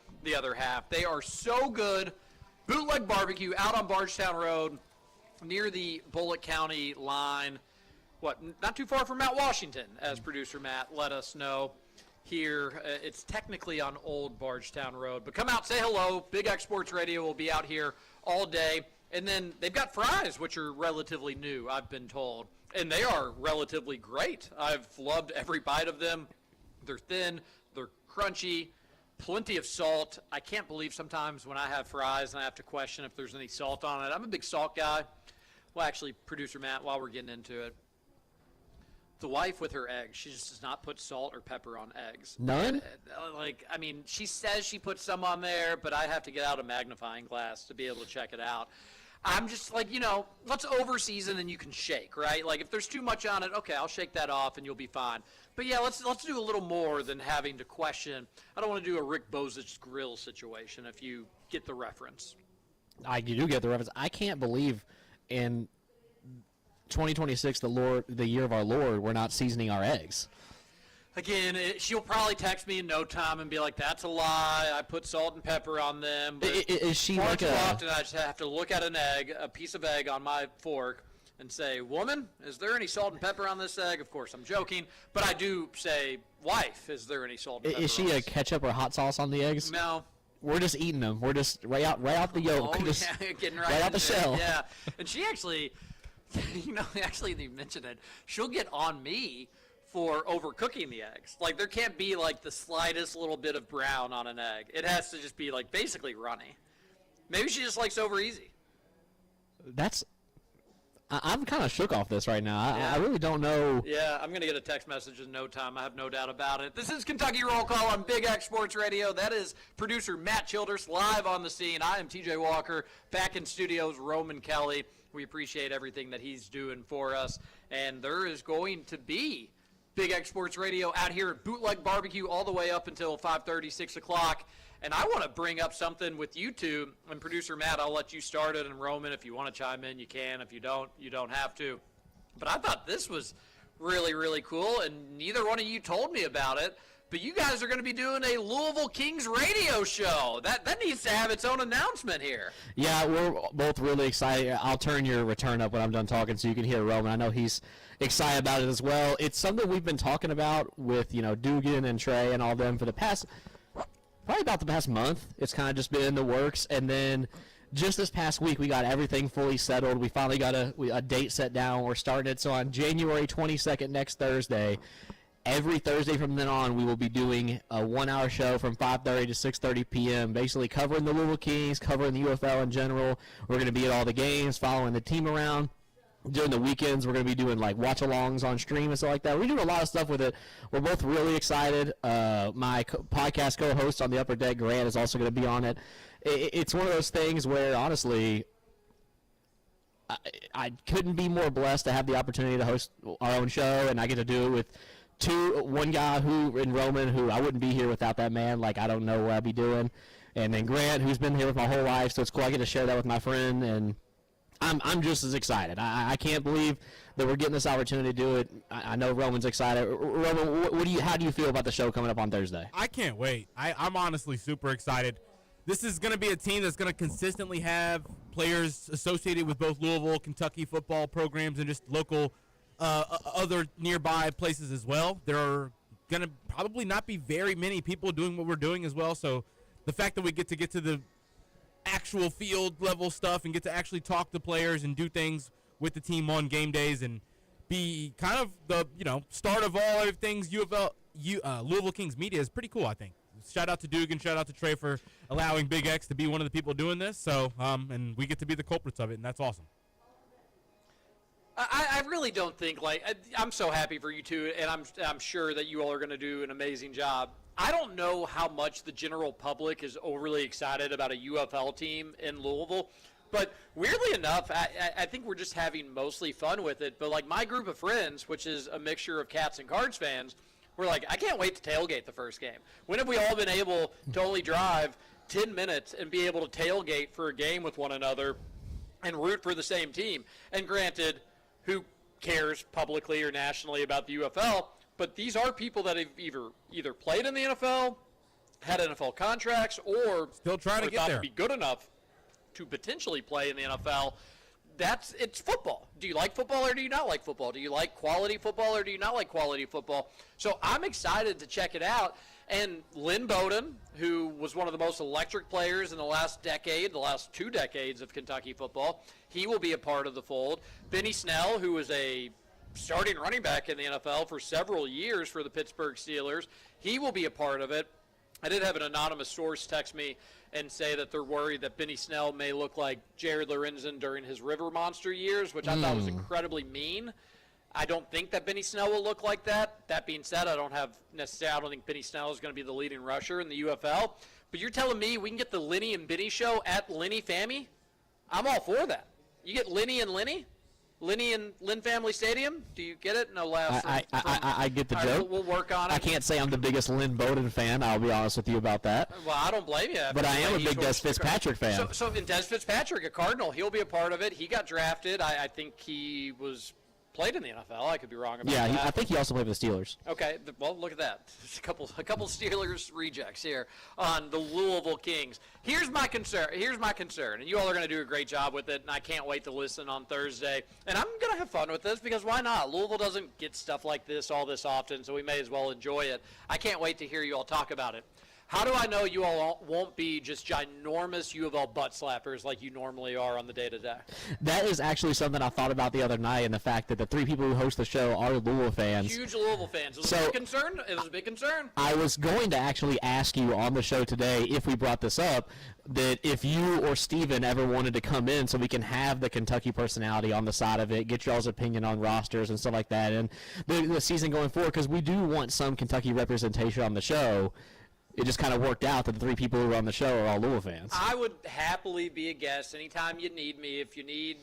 half. They are so good. Bootleg Barbecue out on Bardstown Road near the Bullitt County line. Not too far from Mount Washington, as producer Matt let us know here. It's technically on Old Bardstown Road, but come out, say hello. Big X Sports Radio will be out here all day. And then they've got fries, which are relatively new, I've been told. And they are relatively great. I've loved every bite of them. They're thin, they're crunchy, plenty of salt. I can't believe sometimes when I have fries and I have to question if there's any salt on it. I'm a big salt guy. Well, actually, producer Matt, while we're getting into it, the wife with her eggs, she just does not put salt or pepper on eggs. None? I mean, she says she puts some on there, but I have to get out a magnifying glass to be able to check it out. I'm just like, let's over-season and you can shake, right? Like, if there's too much on it, okay, I'll shake that off and you'll be fine. But, yeah, let's do a little more than having to question. I don't want to do a Rick Bozich grill situation, if you get the reference. You do get the reference. I can't believe in 2026, the year of our Lord, we're not seasoning our eggs. Again, she'll probably text me in no time and be like, "That's a lie. I put salt and pepper on them." But is she far like too a? often, I just have to look at a piece of egg on my fork, and say, "Woman, is there any salt and pepper on this egg?" Of course, I'm joking, but I do say, "Wife, is there any salt and pepper?" Is she a ketchup or hot sauce on the eggs? No. We're just eating them. We're just right out the yolk, just getting right out the shell. Yeah, and she actually, actually they mentioned it. She'll get on me for overcooking the eggs. Like, there can't be like the slightest little bit of brown on an egg. It has to just be like basically runny. Maybe she just likes over easy. I'm kind of shook off this right now. Yeah. I really don't know. Yeah, I'm going to get a text message in no time. I have no doubt about it. This is Kentucky Roll Call on Big X Sports Radio. That is producer Matt Childers live on the scene. I am TJ Walker, back in studios, Roman Kelly. We appreciate everything that he's doing for us. And there is going to be Big X Sports Radio out here at Bootleg Barbecue all the way up until 5:30, 6 o'clock. And I want to bring up something with you two. And producer Matt, I'll let you start it. And Roman, if you want to chime in, you can. If you don't, you don't have to. But I thought this was really, really cool. And neither one of you told me about it. But you guys are going to be doing a Louisville Kings radio show. That needs to have its own announcement here. Yeah, we're both really excited. I'll turn your return up when I'm done talking so you can hear Roman. I know he's excited about it as well. It's something we've been talking about with, Dugan and Trey and all them for the past month. It's kind of just been in the works. And then just this past week, we got everything fully settled. We finally got a date set down. We're starting it. So on January 22nd, next Thursday, every Thursday from then on, we will be doing a 1-hour show from 5:30 to 6:30 p.m., basically covering the Louisville Kings, covering the UFL in general. We're going to be at all the games, following the team around. During the weekends, we're going to be doing like watch-alongs on stream and stuff like that. We're doing a lot of stuff with it. We're both really excited. My podcast co-host on the Upper Deck, Grant, is also going to be on it. It's one of those things where, honestly, I couldn't be more blessed to have the opportunity to host our own show, and I get to do it with one guy in Roman, who I wouldn't be here without that man. Like, I don't know what I'd be doing. And then Grant, who's been here with my whole life, so it's cool. I get to share that with my friend, and I'm just as excited. I can't believe that we're getting this opportunity to do it. I know Roman's excited. Roman, how do you feel about the show coming up on Thursday? I can't wait. I'm honestly super excited. This is going to be a team that's going to consistently have players associated with both Louisville, Kentucky football programs, and just local other nearby places as well. There are going to probably not be very many people doing what we're doing as well. So the fact that we get to the actual field level stuff and get to actually talk to players and do things with the team on game days and be kind of the start of all things Louisville Kings media is pretty cool, I think. Shout out to Dugan, shout out to Trey for allowing Big X to be one of the people doing this. So and we get to be the culprits of it, and that's awesome. I really don't think, I'm so happy for you two, and I'm sure that you all are going to do an amazing job. I don't know how much the general public is overly excited about a UFL team in Louisville, but weirdly enough, I think we're just having mostly fun with it. But, my group of friends, which is a mixture of Cats and Cards fans, we're like, I can't wait to tailgate the first game. When have we all been able to only drive 10 minutes and be able to tailgate for a game with one another and root for the same team? And granted, who cares publicly or nationally about the UFL? But these are people that have either played in the NFL, had NFL contracts, or still trying to get there. To be good enough to potentially play in the NFL. It's football. Do you like football or do you not like football? Do you like quality football or do you not like quality football? So I'm excited to check it out. And Lynn Bowden, who was one of the most electric players in the last 2 decades of Kentucky football, he will be a part of the fold. Benny Snell, who was a starting running back in the NFL for several years for the Pittsburgh Steelers, he will be a part of it. I did have an anonymous source text me and say that they're worried that Benny Snell may look like Jared Lorenzen during his River Monster years, which I thought was incredibly mean. I don't think that Benny Snell will look like that. That being said, I don't think Benny Snell is going to be the leading rusher in the UFL. But you're telling me we can get the Lenny and Benny show at Lenny Fammy? I'm all for that. You get Lenny and Lynn Family Stadium. Do you get it? No laugh. I get the joke. We'll work on it. I can't say I'm the biggest Lynn Bowden fan. I'll be honest with you about that. Well, I don't blame you. But I am a big Des Fitzpatrick fan. So in Des Fitzpatrick, a Cardinal, he'll be a part of it. He got drafted. I think he was played in the NFL. I could be wrong about that. Yeah, I think he also played for the Steelers. Okay, well, look at that. There's a couple Steelers rejects here on the Louisville Kings. Here's my concern, and you all are going to do a great job with it, and I can't wait to listen on Thursday. And I'm going to have fun with this because why not? Louisville doesn't get stuff like this all this often, so we may as well enjoy it. I can't wait to hear you all talk about it. How do I know you all won't be just ginormous U of L butt slappers like you normally are on the day-to-day? That is actually something I thought about the other night, and the fact that the three people who host the show are Louisville fans. Huge Louisville fans. It was a big concern. It was a big concern. I was going to actually ask you on the show today, if we brought this up, that if you or Steven ever wanted to come in so we can have the Kentucky personality on the side of it, get y'all's opinion on rosters and stuff like that, and the season going forward, because we do want some Kentucky representation on the show. It just kind of worked out that the three people who are on the show are all Louisville fans. I would happily be a guest anytime you need me. If you need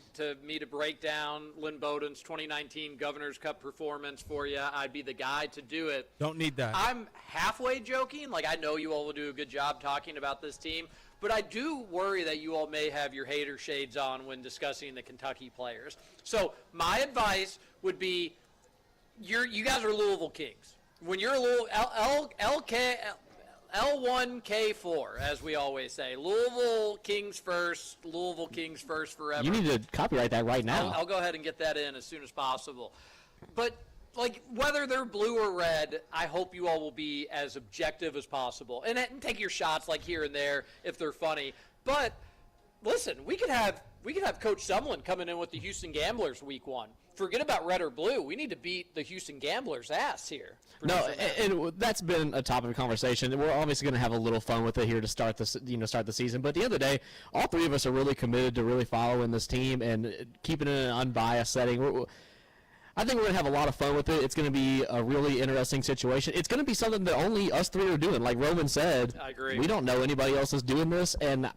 me to break down Lynn Bowden's 2019 Governor's Cup performance for you, I'd be the guy to do it. Don't need that. I'm halfway joking. Like, I know you all will do a good job talking about this team, but I do worry that you all may have your hater shades on when discussing the Kentucky players. So my advice would be, you guys are Louisville Kings. When you're a Louisville L1K4, as we always say. Louisville Kings first forever. You need to copyright that right now. I'll go ahead and get that in as soon as possible. But, like, whether they're blue or red, I hope you all will be as objective as possible. And take your shots, like, here and there if they're funny. But, listen, we could have Coach Sumlin coming in with the Houston Gamblers week 1. Forget about red or blue. We need to beat the Houston Gamblers' ass here. No, and that's been a topic of conversation. We're obviously going to have a little fun with it here to start the season. But at the end of the day, all three of us are really committed to really following this team and keeping it in an unbiased setting. I think we're going to have a lot of fun with it. It's going to be a really interesting situation. It's going to be something that only us three are doing. Like Roman said, I agree. We don't know anybody else is doing this, and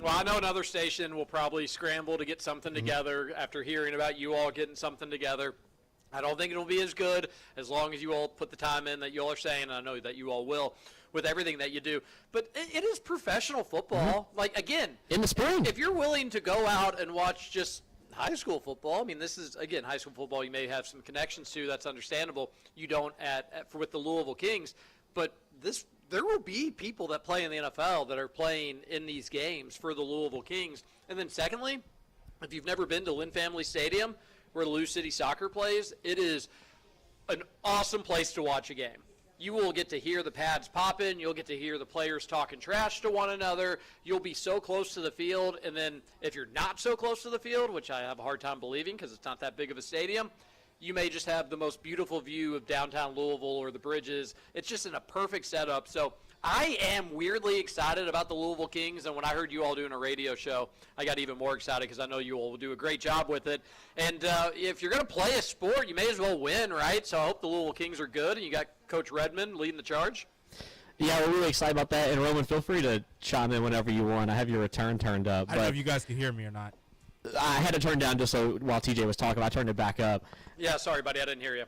well, I know another station will probably scramble to get something together after hearing about you all getting something together. I don't think it'll be as good as long as you all put the time in that you all are saying, and I know that you all will, with everything that you do. But it is professional football. Like, again, in the spring, if you're willing to go out and watch just high school football, I mean, this is, again, high school football you may have some connections to. That's understandable. You don't with the Louisville Kings. But there will be people that play in the NFL that are playing in these games for the Louisville Kings. And then secondly, if you've never been to Lynn Family Stadium, where Lou City Soccer plays, it is an awesome place to watch a game. You will get to hear the pads popping. You'll get to hear the players talking trash to one another. You'll be so close to the field. And then if you're not so close to the field, which I have a hard time believing because it's not that big of a stadium, you may just have the most beautiful view of downtown Louisville or the bridges. It's just in a perfect setup. So I am weirdly excited about the Louisville Kings, and when I heard you all doing a radio show, I got even more excited because I know you all will do a great job with it. And if you're going to play a sport, you may as well win, right? So I hope the Louisville Kings are good, and you got Coach Redmond leading the charge. Yeah, we're really excited about that. And Roman, feel free to chime in whenever you want. I have your return turned up. I don't know if you guys can hear me or not. I had to turn down just so while TJ was talking. I turned it back up. Yeah, sorry, buddy. I didn't hear you.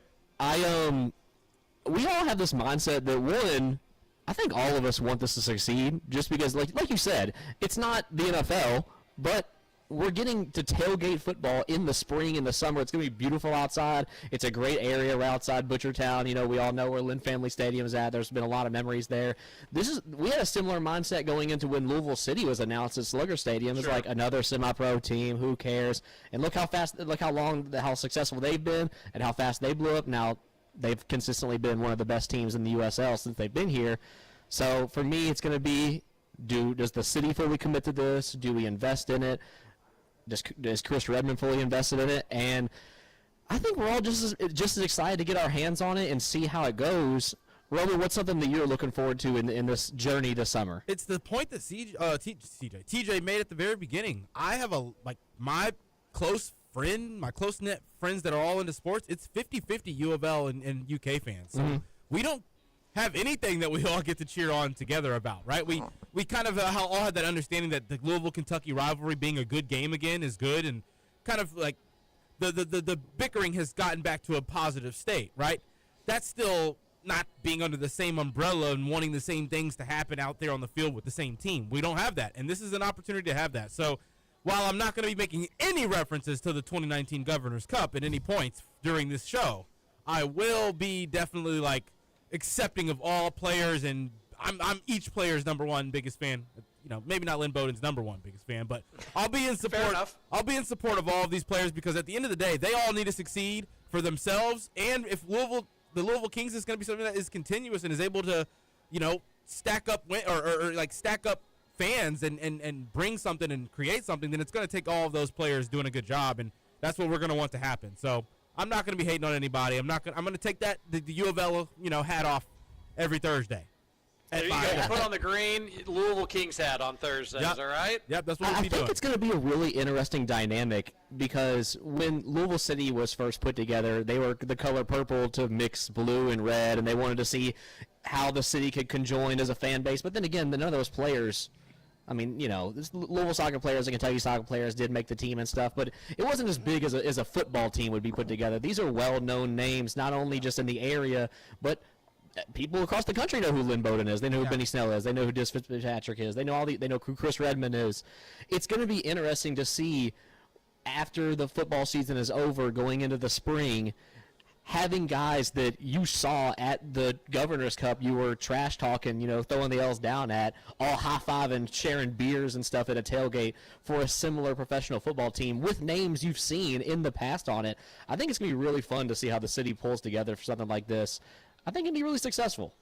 We all have this mindset that, one, I think all of us want this to succeed just because, like you said, it's not the NFL, but we're getting to tailgate football in the spring and the summer. It's going to be beautiful outside. It's a great area right outside Butchertown. You know, we all know where Lynn Family Stadium is at. There's been a lot of memories there. We had a similar mindset going into when Louisville City was announced at Slugger Stadium. It's like another semi-pro team. Who cares? And look how successful they've been and how fast they blew up. Now they've consistently been one of the best teams in the USL since they've been here. So for me, it's going to be, does the city fully commit to this? Do we invest in it? Does Chris Redmond fully invested in it? And I think we're all just as excited to get our hands on it and see how it goes. Roman, what's something that you're looking forward to in this journey this summer? It's the point that TJ made at the very beginning. I have my close my close-knit friends that are all into sports, it's 50-50 U of L and UK fans. So we don't have anything that we all get to cheer on together about, right? We kind of all had that understanding that the Louisville-Kentucky rivalry being a good game again is good, and kind of like the bickering has gotten back to a positive state, right? That's still not being under the same umbrella and wanting the same things to happen out there on the field with the same team. We don't have that, and this is an opportunity to have that. So while I'm not going to be making any references to the 2019 Governor's Cup at any points during this show, I will be definitely like accepting of all players, and I'm each player's number one biggest fan. You know, maybe not Lynn Bowden's number one biggest fan, but I'll be in support. Fair enough. I'll be in support of all of these players because at the end of the day, they all need to succeed for themselves. And if the Louisville Kings is going to be something that is continuous and is able to, you know, stack up or like stack up fans and bring something and create something, then it's going to take all of those players doing a good job, and that's what we're going to want to happen. So I'm not going to be hating on anybody. I'm going to take the U of L, you know, hat off every Thursday. There you go. Put on the green Louisville Kings hat on Thursdays, all right? Yep, that's what I we'll be doing. think it's going to be a really interesting dynamic because when Louisville City was first put together, they were the color purple to mix blue and red, and they wanted to see how the city could conjoin as a fan base. But then again, none of those players, I mean, you know, Louisville soccer players and Kentucky soccer players did make the team and stuff, but it wasn't as big as a football team would be put together. These are well-known names, not only just in the area, but people across the country know who Lynn Bowden is. They know who Benny Snell is. They know who Dis Fitzpatrick is. They know they know who Chris Redmond is. It's going to be interesting to see after the football season is over, going into the spring, having guys that you saw at the Governor's Cup, you were trash talking, you know, throwing the L's down at, all high-fiving, sharing beers and stuff at a tailgate for a similar professional football team with names you've seen in the past on it. I think it's going to be really fun to see how the city pulls together for something like this. I think it'd be really successful.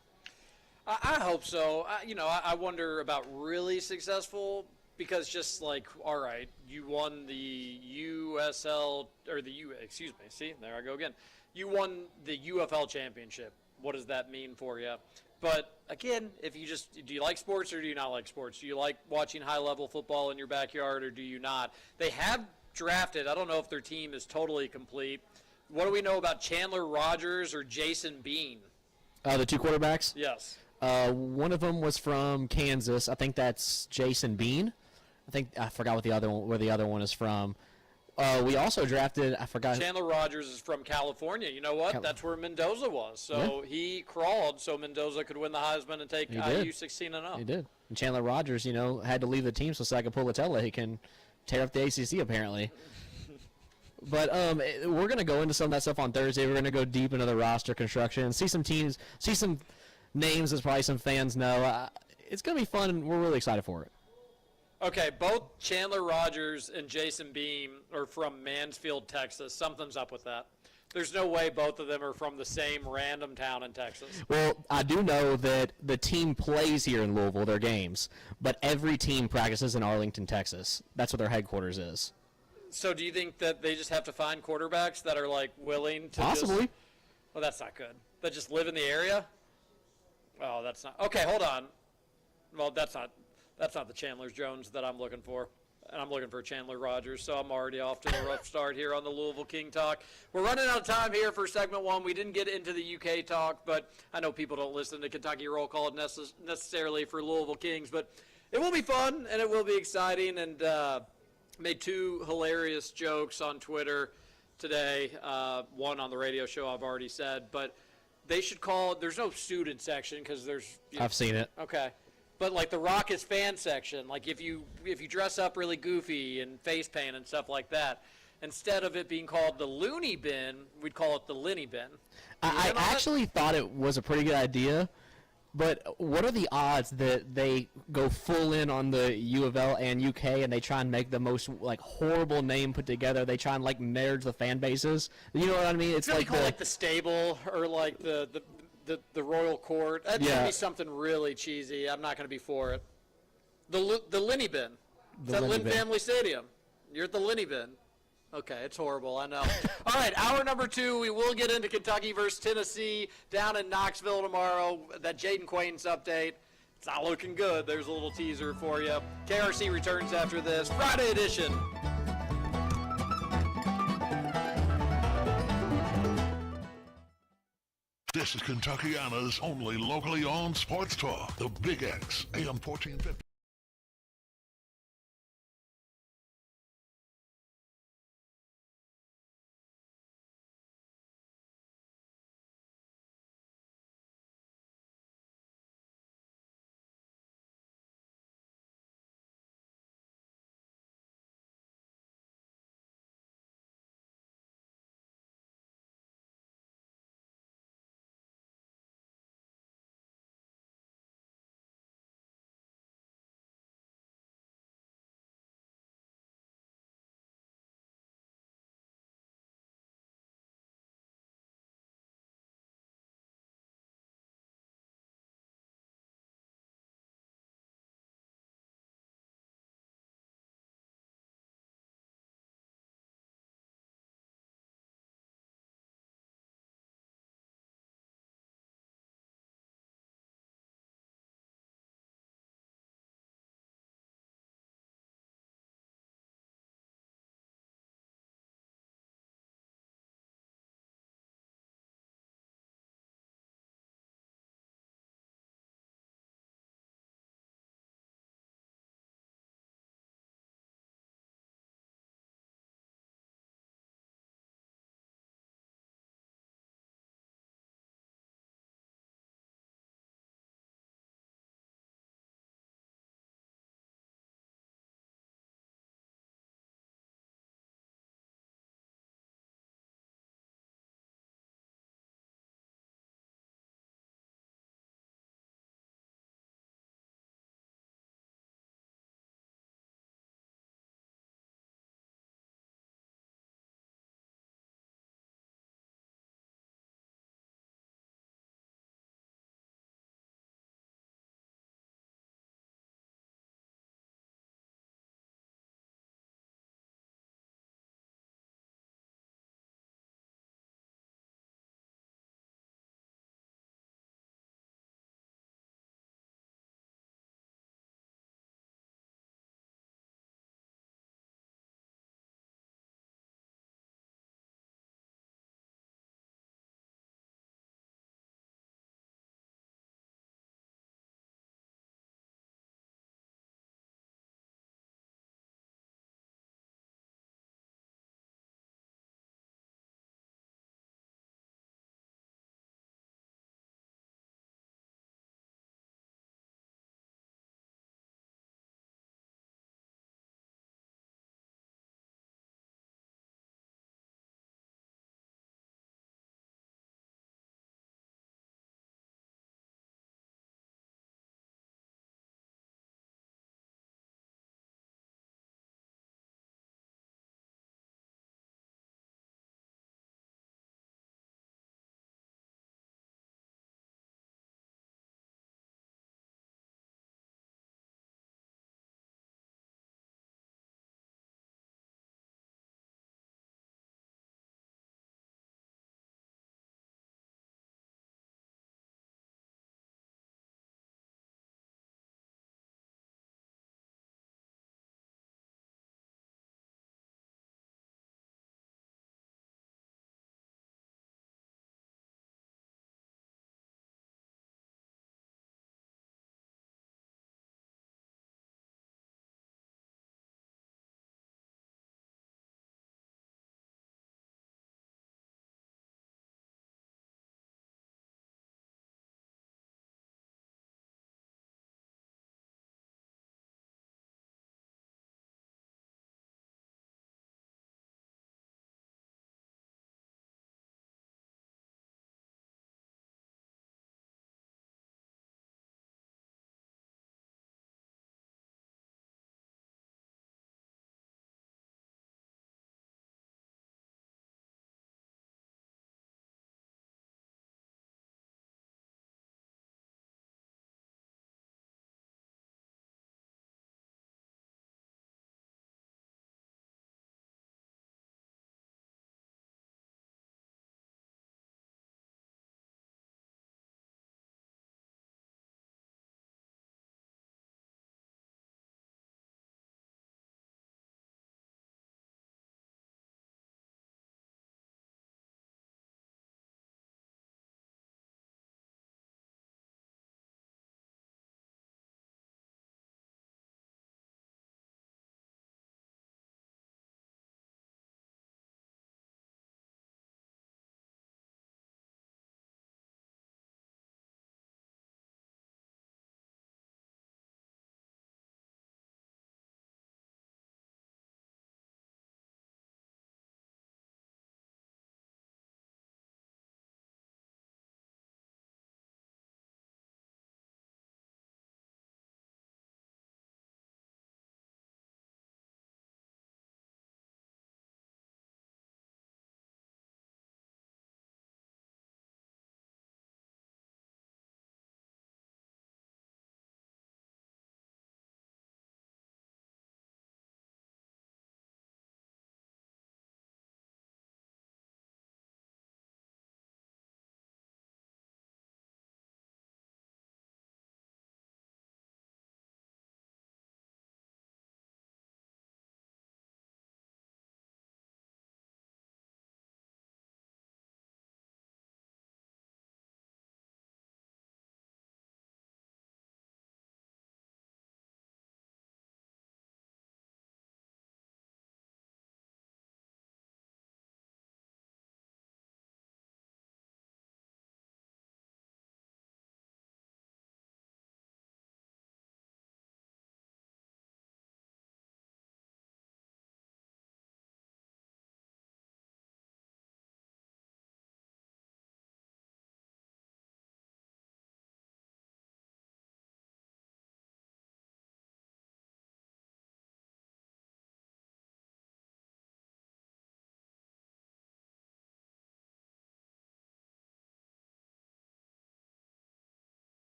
I hope so. I wonder about really successful because just like, all right, you won the USL or excuse me. See, there I go again. You won the UFL championship. What does that mean for you? But again, do you like sports or do you not like sports? Do you like watching high-level football in your backyard or do you not? They have drafted. I don't know if their team is totally complete. What do we know about Chandler Rogers or Jason Bean? The two quarterbacks? Yes. One of them was from Kansas. I think that's Jason Bean. I forgot where the other one is from. We also drafted, I forgot. Chandler Rogers is from California. You know what? That's where Mendoza was. So he crawled so Mendoza could win the Heisman and take IU 16-0. He did. And Chandler Rogers, you know, had to leave the team so Sacapulitella he can tear up the ACC apparently. But we're going to go into some of that stuff on Thursday. We're going to go deep into the roster construction, see some teams, see some names that probably some fans know. It's going to be fun, and we're really excited for it. Okay, both Chandler Rogers and Jason Beam are from Mansfield, Texas. Something's up with that. There's no way both of them are from the same random town in Texas. Well, I do know that the team plays here in Louisville, their games, but every team practices in Arlington, Texas. That's what their headquarters is. So do you think that they just have to find quarterbacks that are, like, willing to Possibly. Well, that's not good. That just live in the area? Oh, that's not – okay, hold on. Well, that's not the Chandler Jones that I'm looking for. And I'm looking for Chandler Rogers, so I'm already off to a rough start here on the Louisville King Talk. We're running out of time here for segment one. We didn't get into the UK talk, but I know people don't listen to Kentucky Roll Call necessarily for Louisville Kings. But it will be fun, and it will be exciting, and made two hilarious jokes on Twitter today. One on the radio show I've already said, but they should call – there's no student section because there's – I've seen it. Okay. But like the Rockets fan section, like if you dress up really goofy and face paint and stuff like that, instead of it being called the Looney Bin, we'd call it the Linny Bin. I actually thought it was a pretty good idea, but what are the odds that they go full in on the U of L and UK and they try and make the most like horrible name put together? They try and like merge the fan bases. You know what I mean? It's really called like the Stable or like the Royal Court. That's going to be something really cheesy. I'm not going to be for it. The Linny Bin. It's at Lynn Family Stadium. You're at the Linny Bin. Okay, it's horrible, I know. All right, hour number 2, we will get into Kentucky versus Tennessee down in Knoxville tomorrow. That Jaden Quaintance update. It's not looking good. There's a little teaser for you. KRC returns after this Friday edition. This is Kentuckiana's only locally owned sports talk, the Big X, AM 1450.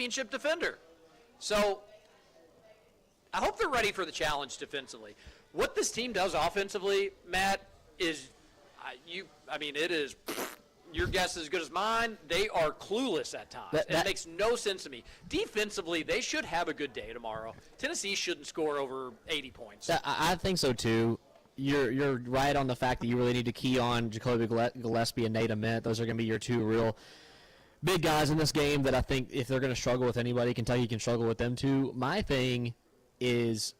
championship defender. So I hope they're ready for the challenge defensively. What this team does offensively, Matt, is it is your guess is as good as mine. They are clueless at times. It makes no sense to me. Defensively, they should have a good day tomorrow. Tennessee shouldn't score over 80 points. I think so too. You're right on the fact that you really need to key on Jacoby Gillespie and Nate Ament. Those are going to be your two real big guys in this game that I think if they're going to struggle with anybody, Kentucky can struggle with them too. My thing is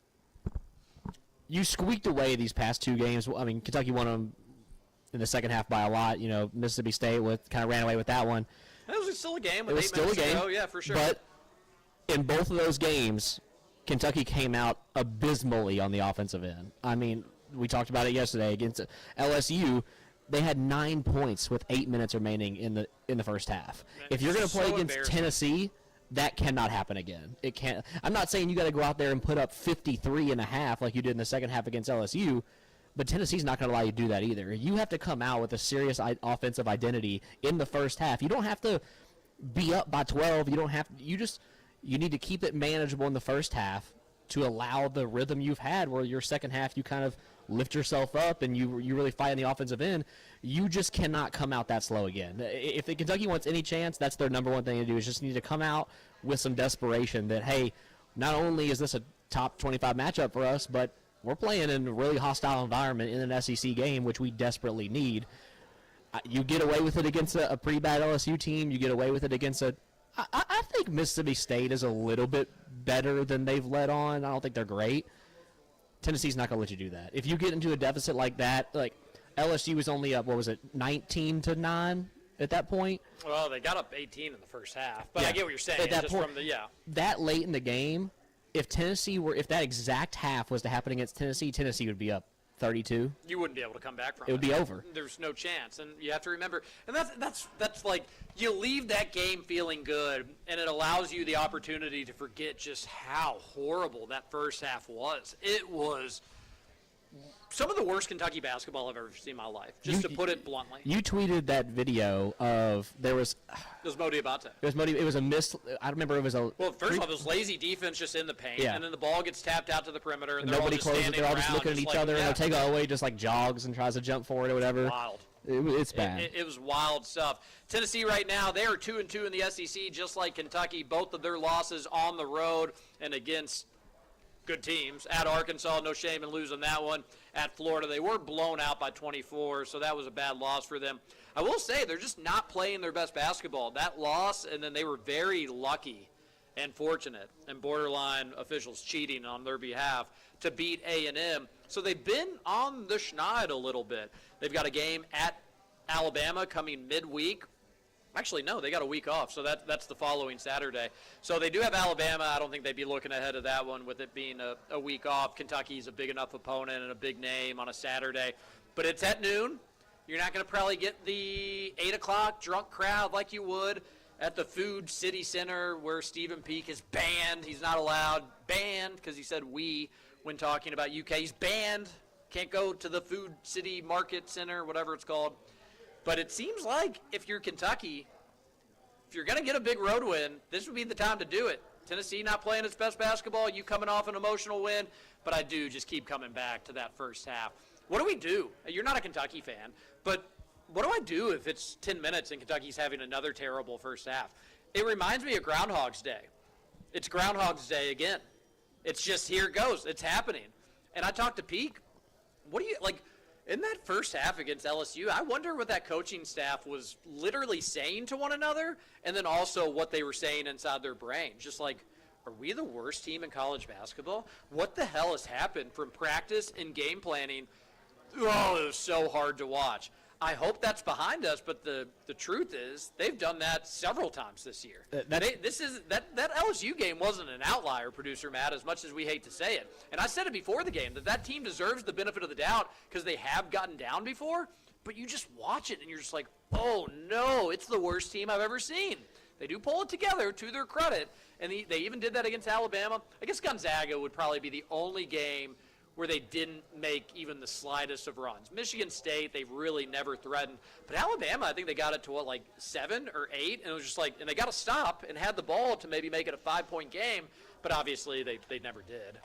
you squeaked away these past two games. I mean, Kentucky won them in the second half by a lot. Mississippi State kind of ran away with that one. It was still a game. It was still a game. Ago. Yeah, for sure. But in both of those games, Kentucky came out abysmally on the offensive end. I mean, we talked about it yesterday against LSU. They had 9 points with 8 minutes remaining in the first half. If you're going to play against Tennessee, that cannot happen again. It can't. I'm not saying you got to go out there and put up 53 and a half like you did in the second half against LSU, but Tennessee's not going to allow you to do that either. You have to come out with a serious offensive identity in the first half. You don't have to be up by 12. You don't have. You need to keep it manageable in the first half to allow the rhythm you've had where your second half you kind of lift yourself up and you really fight on the offensive end. You just cannot come out that slow again. If the Kentucky wants any chance, that's their number one thing to do is just need to come out with some desperation that, hey, not only is this a top 25 matchup for us, but we're playing in a really hostile environment in an SEC game, which we desperately need. You get away with it against a pretty bad LSU team. You get away with it against I think Mississippi State is a little bit better than they've let on. I don't think they're great. Tennessee's not going to let you do that. If you get into a deficit like that, like LSU was only up, 19-9 at that point? Well, they got up 18 in the first half, but I get what you're saying. At that point, that late in the game, if that exact half was to happen against Tennessee, Tennessee would be up 32. You wouldn't be able to come back from it. It would be over. There's no chance, and you have to remember, and that's like you leave that game feeling good, and it allows you the opportunity to forget just how horrible that first half was. It was some of the worst Kentucky basketball I've ever seen in my life, to put it bluntly. You tweeted that video of It was Mo Diabate. It was a miss. I remember it was a. Well, first of all, it was lazy defense just in the paint, and then the ball gets tapped out to the perimeter, and nobody closes it. They're all just looking at each other, and Ortega Oweh just like jogs and tries to jump for it or whatever. Wild. It's bad. It was wild stuff. Tennessee right now, they are 2-2 in the SEC, just like Kentucky. Both of their losses on the road and against good teams. At Arkansas, no shame in losing that one. At Florida, they were blown out by 24, so that was a bad loss for them. I will say they're just not playing their best basketball. That loss, and then they were very lucky and fortunate, and borderline officials cheating on their behalf to beat A&M. So they've been on the schneid a little bit. They've got a game at Alabama coming midweek. Actually, no, they got a week off, so that's the following Saturday. So they do have Alabama. I don't think they'd be looking ahead of that one with it being a week off. Kentucky's a big enough opponent and a big name on a Saturday. But it's at noon. You're not going to probably get the 8 o'clock drunk crowd like you would at the Food City Center where Stephen Peake is banned. He's not allowed. Banned because he said we when talking about UK. He's banned. Can't go to the Food City Market Center, whatever it's called. But it seems like if you're Kentucky, if you're going to get a big road win, this would be the time to do it. Tennessee not playing its best basketball, you coming off an emotional win, but I do just keep coming back to that first half. What do we do? You're not a Kentucky fan, but what do I do if it's 10 minutes and Kentucky's having another terrible first half? It reminds me of Groundhog's Day. It's Groundhog's Day again. It's just here it goes. It's happening. And I talked to Peake. What do you, like, in that first half against LSU, I wonder what that coaching staff was literally saying to one another and then also what they were saying inside their brain. Just like, are we the worst team in college basketball? What the hell has happened from practice and game planning? Oh, it was so hard to watch. I hope that's behind us, but the truth is they've done that several times this year. That LSU game wasn't an outlier, producer Matt, as much as we hate to say it. And I said it before the game that team deserves the benefit of the doubt because they have gotten down before, but you just watch it and you're just like, oh no, it's the worst team I've ever seen. They do pull it together to their credit, and they even did that against Alabama. I guess Gonzaga would probably be the only game where they didn't make even the slightest of runs. Michigan State, they really never threatened. But Alabama, I think they got it to, 7 or 8? And it was just and they got to stop and had the ball to maybe make it a 5-point game. But obviously, they never did.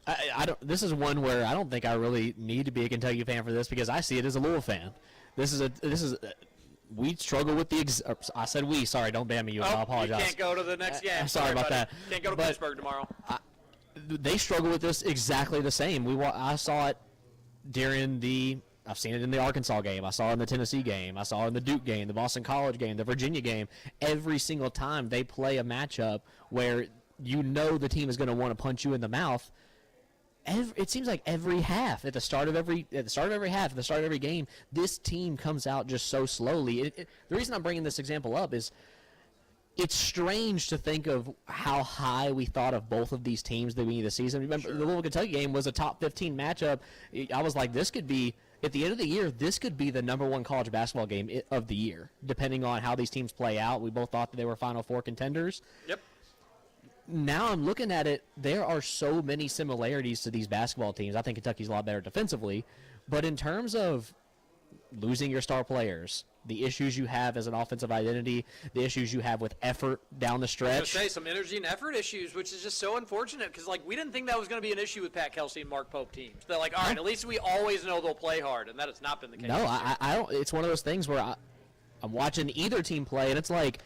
I don't. This is one where I don't think I really need to be a Kentucky fan for this because I see it as a Louisville fan. We struggle with I said we. Sorry, don't ban me. I apologize. You can't go to the next game. Sorry about that. Can't go to Pittsburgh tomorrow. They struggle with this exactly the same. I saw it I've seen it in the Arkansas game. I saw it in the Tennessee game. I saw it in the Duke game, the Boston College game, the Virginia game. Every single time they play a matchup where the team is going to want to punch you in the mouth. It seems like every half, at the start of every game, this team comes out just so slowly. The reason I'm bringing this example up is it's strange to think of how high we thought of both of these teams at the beginning of the season. Remember, the Louisville Kentucky game was a top 15 matchup. I was like, this could be, at the end of the year, this could be the number one college basketball game of the year, depending on how these teams play out. We both thought that they were Final Four contenders. Yep. Now I'm looking at it, there are so many similarities to these basketball teams. I think Kentucky's a lot better defensively. But in terms of losing your star players, the issues you have as an offensive identity, the issues you have with effort down the stretch. I was going to say, some energy and effort issues, which is just so unfortunate because, we didn't think that was going to be an issue with Pat Kelsey and Mark Pope teams. They're like, all right, at least we always know they'll play hard, and that has not been the case. No, I don't. It's one of those things where I'm watching either team play, and it's like,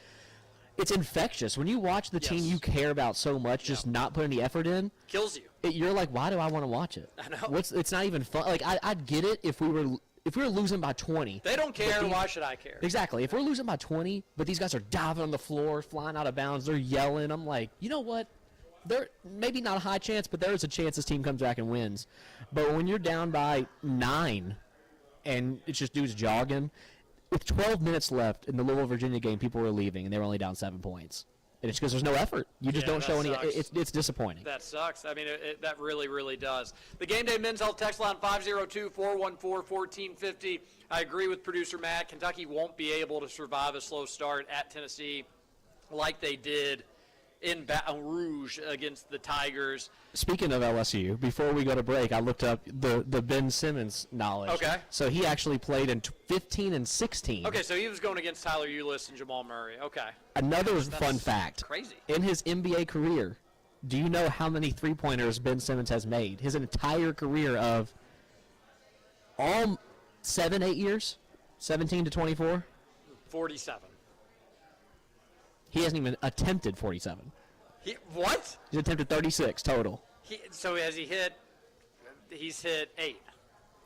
it's infectious. When you watch the team you care about so much just not put any effort in. Kills you. You're like, why do I want to watch it? I know. It's not even fun. I'd get it if we were losing by 20. They don't care. Why should I care? Exactly. If we're losing by 20, but these guys are diving on the floor, flying out of bounds, they're yelling. I'm like, you know what? There maybe not a high chance, but there is a chance this team comes back and wins. But when you're down by 9 and it's just dudes jogging, with 12 minutes left in the Louisville, Virginia game, people were leaving, and they were only down 7 points. And it's because there's no effort. You just don't show any. It's disappointing. That sucks. I mean, that really, really does. The Game Day Men's Health text line 502-414-1450. I agree with producer Matt. Kentucky won't be able to survive a slow start at Tennessee like they did in Baton Rouge against the Tigers. Speaking of LSU, before we go to break, I looked up the Ben Simmons knowledge. Okay. So he actually played in 15 and 16. Okay, so he was going against Tyler Ulis and Jamal Murray. Okay. Another fun fact. Crazy. In his NBA career, do you know how many three-pointers Ben Simmons has made? His entire career of all 7-8 years, 17 to 24? 47. He hasn't even attempted 47. What? He's attempted 36 total. He's hit 8.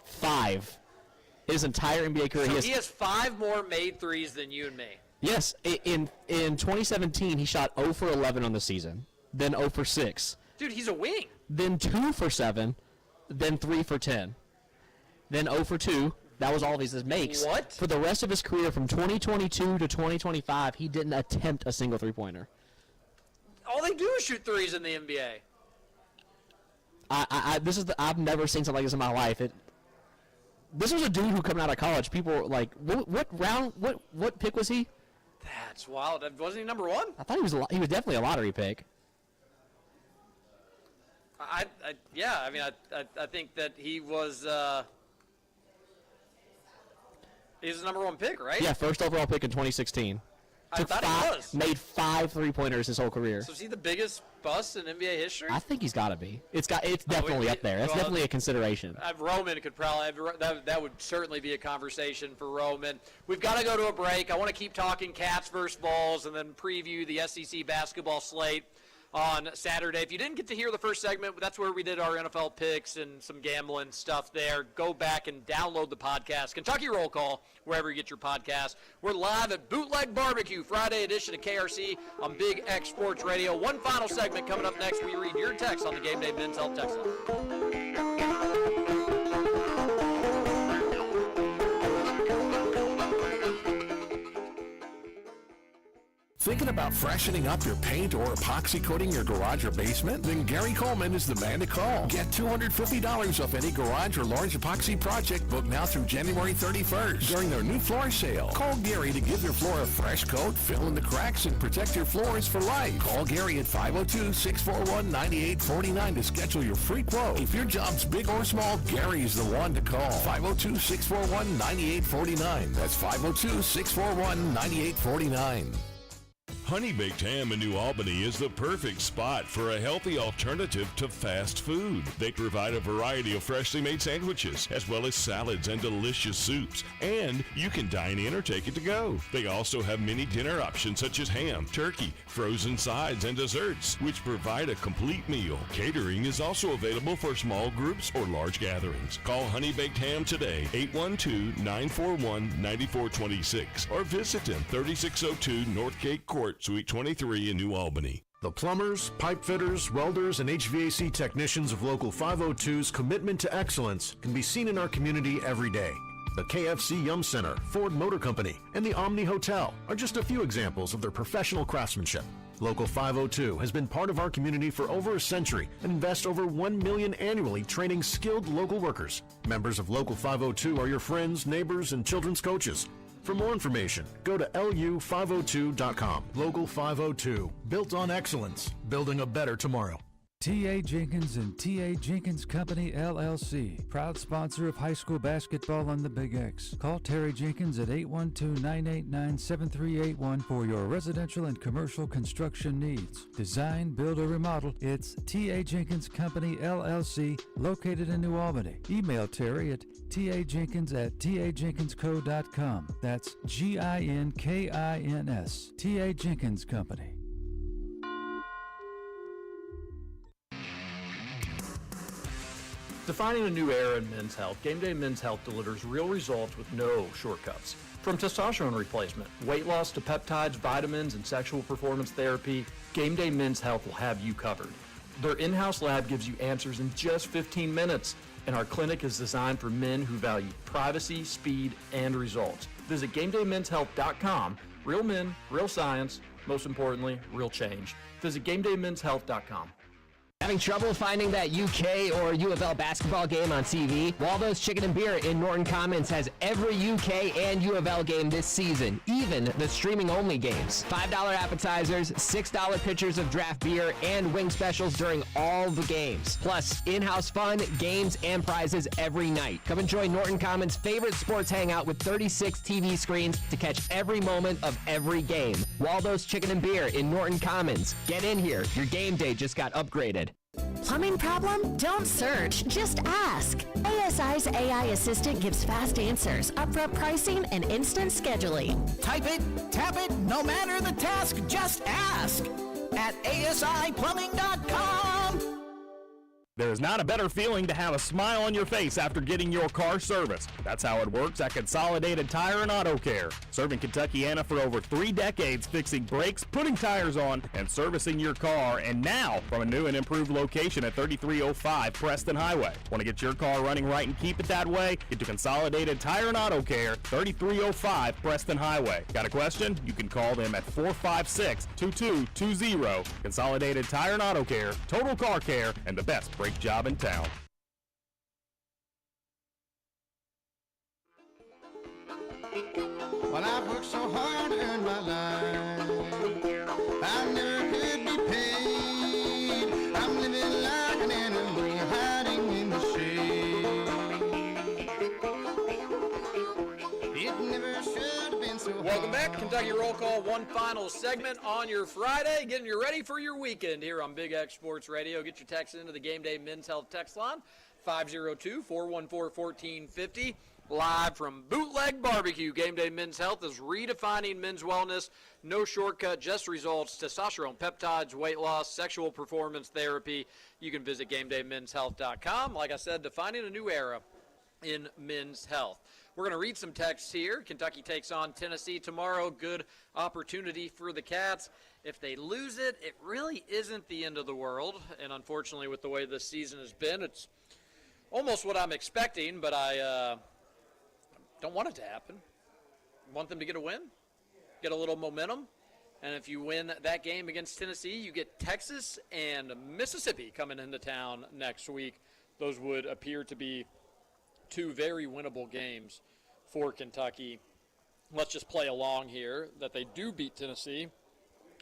5. His entire NBA career. So he has 5 more made threes than you and me. Yes. In 2017, he shot 0 for 11 on the season, then 0 for 6. Dude, he's a wing. Then 2 for 7, then 3 for 10, then 0 for 2. That was all of his makes. What? For the rest of his career, from 2022 to 2025, he didn't attempt a single three-pointer. All they do is shoot threes in the NBA. I've never seen something like this in my life. This was a dude who coming out of college. People were like, what pick was he? That's wild. Wasn't he number 1? I thought he was definitely a lottery pick. I think that he was. He's the number 1 pick, right? Yeah, first overall pick in 2016. I thought he was. Made 5 three-pointers his whole career. So is he the biggest bust in NBA history? I think he's got to be. It's definitely up there. That's definitely a consideration. Roman could probably that would certainly be a conversation for Roman. We've got to go to a break. I want to keep talking Cats versus Vols and then preview the SEC basketball slate on Saturday. If you didn't get to hear the first segment, that's where we did our NFL picks and some gambling stuff there. Go back and download the podcast, Kentucky Roll Call, wherever you get your podcast. We're live at Bootleg Barbecue, Friday edition of KRC on Big X Sports Radio. One final segment coming up next. We read your text on the Game Day Men's Health text line. Thinking about about freshening up your paint or epoxy coating your garage or basement? Then Gary Coleman is the man to call. Get $250 off any garage or large epoxy project booked now through January 31st during their new floor sale. Call Gary to give your floor a fresh coat, fill in the cracks, and protect your floors for life. Call Gary at 502-641-9849 to schedule your free quote. If your job's big or small, Gary is the one to call. 502-641-9849. That's 502-641-9849. Honey Baked Ham in New Albany is the perfect spot for a healthy alternative to fast food. They provide a variety of freshly made sandwiches, as well as salads and delicious soups. And you can dine in or take it to go. They also have many dinner options such as ham, turkey, frozen sides, and desserts, which provide a complete meal. Catering is also available for small groups or large gatherings. Call Honey Baked Ham today, 812-941-9426, or visit them, 3602 Northgate Court, Suite 23 in New Albany. The plumbers, pipe fitters, welders, and HVAC technicians of Local 502's commitment to excellence can be seen in our community every day. The KFC Yum Center, Ford Motor Company, and the Omni Hotel are just a few examples of their professional craftsmanship. Local 502 has been part of our community for over a century and invests over $1 million annually training skilled local workers. Members of Local 502 are your friends, neighbors, and children's coaches. For more information, go to lu502.com. Local 502, built on excellence, building a better tomorrow. T.A. Jenkins and T.A. Jenkins Company, LLC, proud sponsor of high school basketball on the Big X. Call Terry Jenkins at 812-989-7381 for your residential and commercial construction needs. Design, build, or remodel, it's T.A. Jenkins Company, LLC, located in New Albany. Email Terry at tajenkinsco.com. That's Ginkins, T.A. Jenkins Company. Defining a new era in men's health, Gameday Men's Health delivers real results with no shortcuts. From testosterone replacement, weight loss to peptides, vitamins, and sexual performance therapy, Gameday Men's Health will have you covered. Their in-house lab gives you answers in just 15 minutes, and our clinic is designed for men who value privacy, speed, and results. Visit GamedayMen'sHealth.com. Real men, real science, most importantly, real change. Visit GamedayMen'sHealth.com. Having trouble finding that UK or U of L basketball game on TV? Waldo's Chicken and Beer in Norton Commons has every UK and U of L game this season, even the streaming-only games. $5 appetizers, $6 pitchers of draft beer, and wing specials during all the games. Plus, in-house fun, games, and prizes every night. Come enjoy Norton Commons' favorite sports hangout with 36 TV screens to catch every moment of every game. Waldo's Chicken and Beer in Norton Commons. Get in here. Your game day just got upgraded. Plumbing problem? Don't search, just ask. ASI's AI assistant gives fast answers, upfront pricing, and instant scheduling. Type it, tap it, no matter the task, just ask at asiplumbing.com. There's not a better feeling to have a smile on your face after getting your car serviced. That's how it works at Consolidated Tire and Auto Care. Serving Kentuckiana for over 3 decades, fixing brakes, putting tires on, and servicing your car. And now, from a new and improved location at 3305 Preston Highway. Want to get your car running right and keep it that way? Get to Consolidated Tire and Auto Care, 3305 Preston Highway. Got a question? You can call them at 456-2220. Consolidated Tire and Auto Care, total car care, and the best brake job in town. Well, I've worked so hard to earn my life, I never could be paid. I'm living like an animal hiding in the shade. It never should have been so hard. Welcome back, Kentucky Roll Call. One final segment on your Friday, getting you ready for your weekend here on Big X Sports Radio. Get your text into the Game Day Men's Health text line, 502-414-1450. Live from Bootleg Barbecue. Game Day Men's Health is redefining men's wellness. No shortcut, just results. Testosterone, peptides, weight loss, sexual performance therapy. You can visit GameDayMen'sHealth.com. Like I said, defining a new era in men's health. We're going to read some texts here. Kentucky takes on Tennessee tomorrow. Good opportunity for the Cats. If they lose it, it really isn't the end of the world. And unfortunately, with the way this season has been, it's almost what I'm expecting, but I don't want it to happen. I want them to get a win, get a little momentum, And if you win that game against Tennessee, you get Texas and Mississippi coming into town next week. Those would appear to be two very winnable games for Kentucky. Let's just play along here that they do beat Tennessee.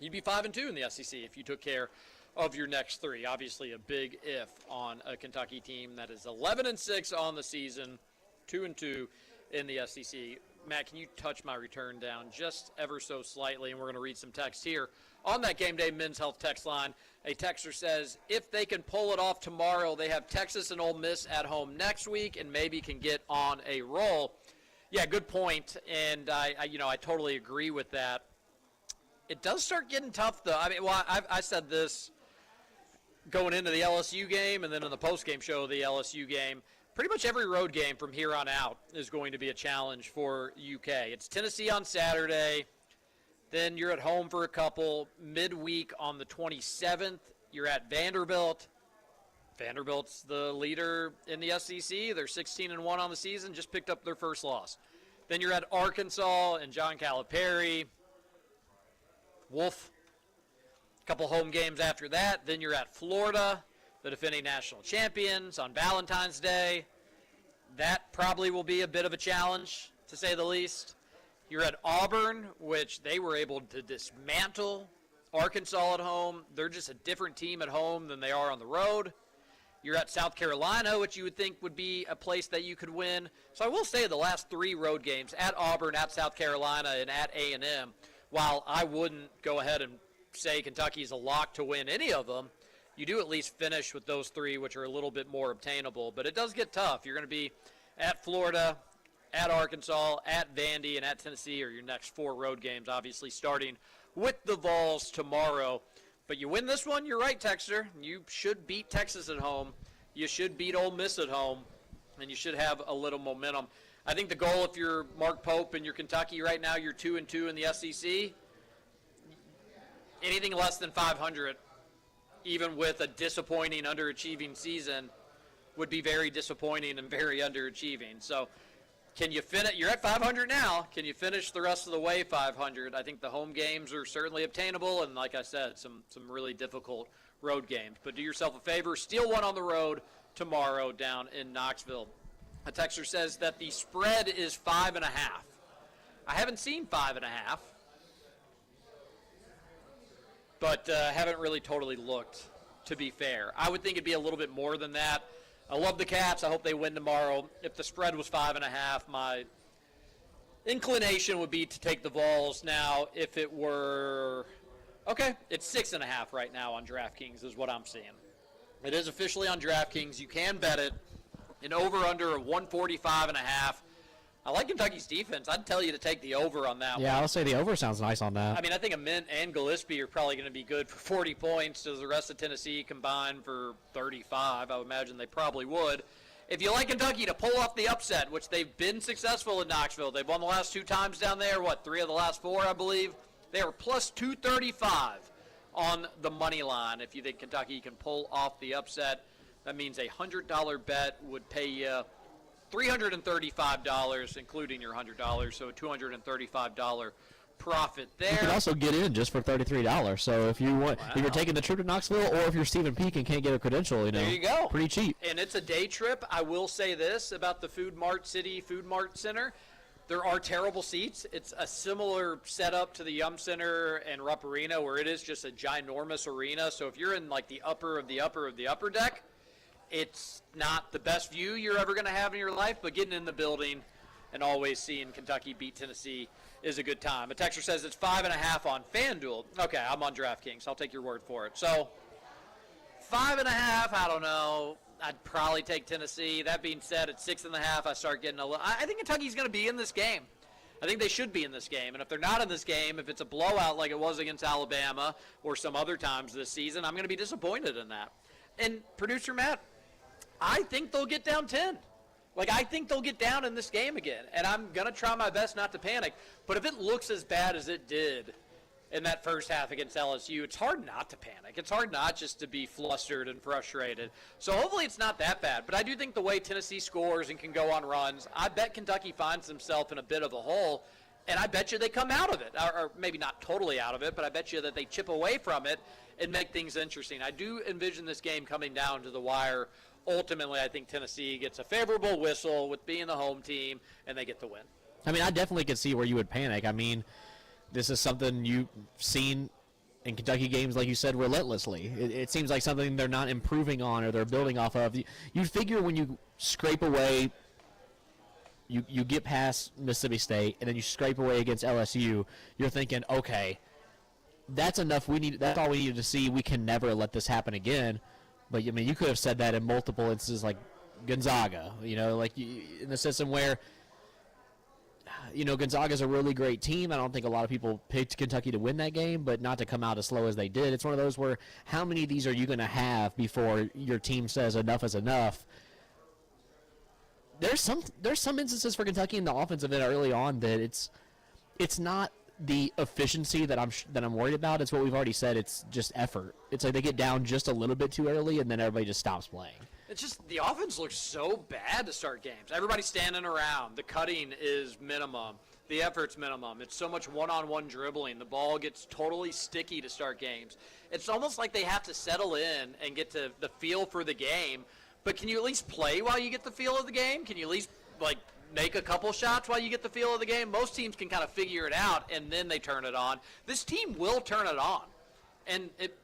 You'd be 5-2 in the SEC if you took care of your next three. Obviously a big if on a Kentucky team that is 11-6 on the season, 2-2 in the SEC. Matt, can you touch my return down just ever so slightly? And we're going to read some text here on that Game Day Men's Health text line. A texter says, if they can pull it off tomorrow, they have Texas and Ole Miss at home next week and maybe can get on a roll. Yeah, good point. And I totally agree with that. It does start getting tough, though. I mean, well, I said this going into the LSU game and then in the post-game show of the LSU game. Pretty much every road game from here on out is going to be a challenge for UK. It's Tennessee on Saturday. Then you're at home for a couple. Midweek on the 27th, you're at Vanderbilt. Vanderbilt's the leader in the SEC. They're 16-1 on the season, just picked up their first loss. Then you're at Arkansas and John Calipari. Wolf. A couple home games after that. Then you're at Florida, the defending national champions, on Valentine's Day. That probably will be a bit of a challenge, to say the least. You're at Auburn, which they were able to dismantle. Arkansas at home. They're just a different team at home than they are on the road. You're at South Carolina, which you would think would be a place that you could win. So I will say the last three road games, at Auburn, at South Carolina, and at A&M, while I wouldn't go ahead and say Kentucky's a lock to win any of them, you do at least finish with those three, which are a little bit more obtainable. But it does get tough. You're going to be at Florida, at Arkansas, at Vandy, and at Tennessee are your next four road games, obviously starting with the Vols tomorrow. But you win this one, you're right, Texter. You should beat Texas at home. You should beat Ole Miss at home, and you should have a little momentum. I think the goal, if you're Mark Pope and you're Kentucky right now, you're 2-2 in the SEC. Anything less than 500, even with a disappointing, underachieving season, would be very disappointing and very underachieving. So can you finish? You're at 500 now. Can you finish the rest of the way 500? I think the home games are certainly obtainable, and like I said, some really difficult road games. But do yourself a favor, steal one on the road tomorrow down in Knoxville. A texter says that the spread is 5.5. I haven't seen 5.5, but haven't really totally looked, to be fair. I would think it'd be a little bit more than that. I love the Cats. I hope they win tomorrow. If the spread was 5.5, my inclination would be to take the Vols. Now, if it were, okay, it's 6.5 right now on DraftKings is what I'm seeing. It is officially on DraftKings. You can bet it. An over-under of 145.5. I like Kentucky's defense. I'd tell you to take the over on that one. Yeah, I'll say the over sounds nice on that. I mean, I think Mint and Gillespie are probably going to be good for 40 points. Does the rest of Tennessee combine for 35? I would imagine they probably would. If you like Kentucky to pull off the upset, which they've been successful in Knoxville, they've won the last 2 times down there, 3 of the last 4, I believe. They are plus 235 on the money line. If you think Kentucky can pull off the upset, that means a $100 bet would pay you $335, including your $100, so a $235 profit there. You can also get in just for $33. So if you want, if you're taking the trip to Knoxville, or if you're Stephen Peek and can't get a credential, there you go, pretty cheap. And it's a day trip. I will say this about the Food Mart Center: there are terrible seats. It's a similar setup to the Yum Center and Rupp Arena, where it is just a ginormous arena. So if you're in like the upper of the upper deck, it's not the best view you're ever going to have in your life, but getting in the building and always seeing Kentucky beat Tennessee is a good time. A texter says it's 5.5 on FanDuel. Okay, I'm on DraftKings. I'll take your word for it. So 5.5, I don't know. I'd probably take Tennessee. That being said, at 6.5, I start getting a little. I think Kentucky's going to be in this game. I think they should be in this game. And if they're not in this game, if it's a blowout like it was against Alabama or some other times this season, I'm going to be disappointed in that. And producer Matt, I think they'll get down 10. I think they'll get down in this game again. And I'm going to try my best not to panic. But if it looks as bad as it did in that first half against LSU, it's hard not to panic. It's hard not just to be flustered and frustrated. So hopefully it's not that bad. But I do think the way Tennessee scores and can go on runs, I bet Kentucky finds themselves in a bit of a hole. And I bet you they come out of it, or maybe not totally out of it, but I bet you that they chip away from it and make things interesting. I do envision this game coming down to the wire. Ultimately, I think Tennessee gets a favorable whistle with being the home team, and they get the win. I mean, I definitely could see where you would panic. I mean, this is something you've seen in Kentucky games, like you said, relentlessly. It seems like something they're not improving on or they're building off of. You figure when you scrape away, you get past Mississippi State, and then you scrape away against LSU, you're thinking, okay, that's enough. That's all we needed to see. We can never let this happen again. But, I mean, you could have said that in multiple instances, like Gonzaga, like in the system where, Gonzaga's a really great team. I don't think a lot of people picked Kentucky to win that game, but not to come out as slow as they did. It's one of those where how many of these are you going to have before your team says enough is enough? There's some instances for Kentucky in the offensive end early on that it's not the efficiency that I'm worried about. It's what we've already said. It's just effort. It's like they get down just a little bit too early, and then everybody just stops playing. It's just the offense looks so bad to start games. Everybody's standing around. The cutting is minimum. The effort's minimum. It's so much one-on-one dribbling. The ball gets totally sticky to start games. It's almost like they have to settle in and get to the feel for the game. But can you at least play while you get the feel of the game? Can you at least, make a couple shots while you get the feel of the game? Most teams can kind of figure it out, and then they turn it on. This team will turn it on. And it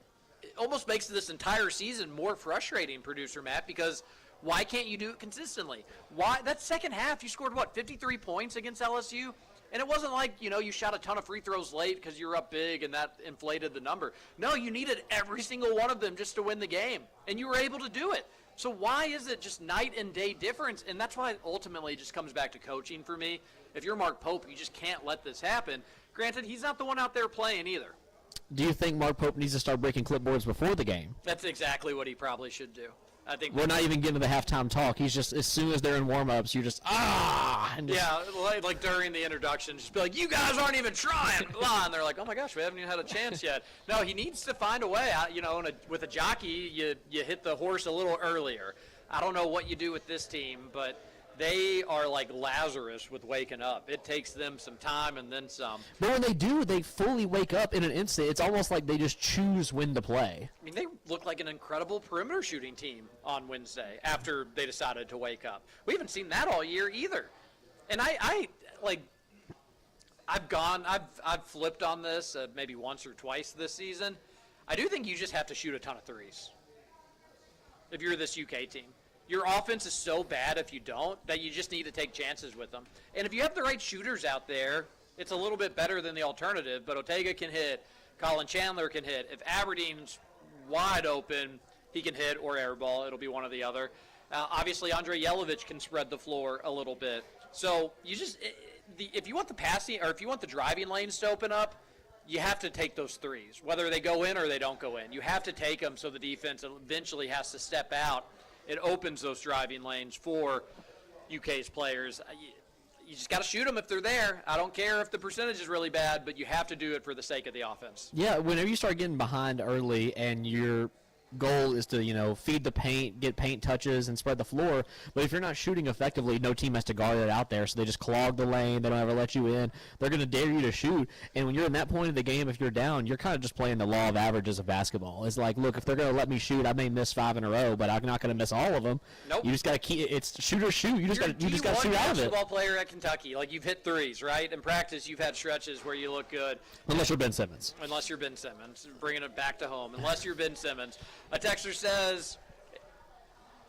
almost makes this entire season more frustrating, Producer Matt, because why can't you do it consistently? Why? That second half, you scored, 53 points against LSU? And it wasn't like, you shot a ton of free throws late because you were up big and that inflated the number. No, you needed every single one of them just to win the game, and you were able to do it. So why is it just night and day difference? And that's why it ultimately just comes back to coaching for me. If you're Mark Pope, you just can't let this happen. Granted, he's not the one out there playing either. Do you think Mark Pope needs to start breaking clipboards before the game? That's exactly what he probably should do. I think we're not even getting to the halftime talk. He's just, as soon as they're in warm-ups, you're just, and just, yeah, like during the introduction, just be like, you guys aren't even trying, blah, and they're like, oh my gosh, we haven't even had a chance yet. No, he needs to find a way. With a jockey, you hit the horse a little earlier. I don't know what you do with this team, but they are like Lazarus with waking up. It takes them some time and then some. But when they do, they fully wake up in an instant. It's almost like they just choose when to play. I mean, they look like an incredible perimeter shooting team on Wednesday after they decided to wake up. We haven't seen that all year either. And I've flipped on this maybe once or twice this season. I do think you just have to shoot a ton of threes if you're this UK team. Your offense is so bad if you don't that you just need to take chances with them. And if you have the right shooters out there, it's a little bit better than the alternative. But Ortega can hit. Colin Chandler can hit. If Aberdeen's wide open, he can hit or airball. It'll be one or the other. Obviously, Andre Yelovich can spread the floor a little bit. So you just if you want the passing or if you want the driving lanes to open up, you have to take those threes, whether they go in or they don't go in. You have to take them so the defense eventually has to step out. It opens those driving lanes for UK's players. You just got to shoot them if they're there. I don't care if the percentage is really bad, but you have to do it for the sake of the offense. Yeah, whenever you start getting behind early and your goal is to, feed the paint, get paint touches, and spread the floor. But if you're not shooting effectively, no team has to guard it out there, so they just clog the lane. They don't ever let you in. They're going to dare you to shoot. And when you're in that point of the game, if you're down, you're kind of just playing the law of averages of basketball. It's like, look, if they're going to let me shoot, I may miss 5 in a row, but I'm not going to miss all of them. Nope. You just got to keep it's shoot or shoot. You just got to shoot out of it. Basketball player at Kentucky, like you've hit threes, right? In practice, you've had stretches where you look good. Unless you're Ben Simmons. Unless you're Ben Simmons, bringing it back to home. Unless you're Ben Simmons. A texter says,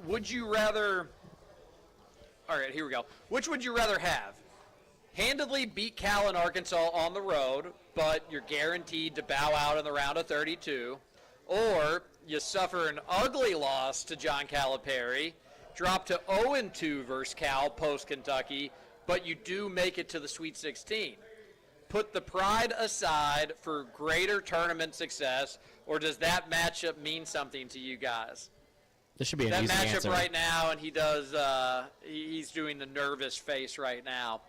would you rather, all right, here we go. Which would you rather have? Handedly beat Cal and Arkansas on the road, but you're guaranteed to bow out in the round of 32, or you suffer an ugly loss to John Calipari, drop to 0-2 versus Cal post-Kentucky, but you do make it to the Sweet 16. Put the pride aside for greater tournament success, or does that matchup mean something to you guys? This should be an that easy matchup answer. right now, and he does. He's doing the nervous face right now.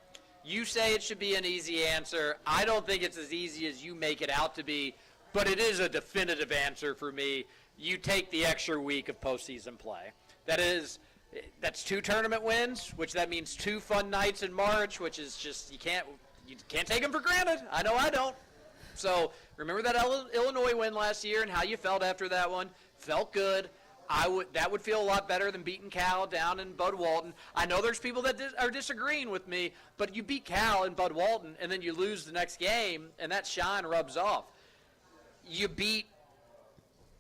You say it should be an easy answer. I don't think it's as easy as you make it out to be, but it is a definitive answer for me. You take the extra week of postseason play. That's 2 tournament wins, which that means 2 fun nights in March, which is just you you can't take them for granted. I know I don't. So remember that Illinois win last year and how you felt after that one. Felt good. That would feel a lot better than beating Cal down in Bud Walton. I know there's people that are disagreeing with me, but you beat Cal in Bud Walton and then you lose the next game, and that shine rubs off. You beat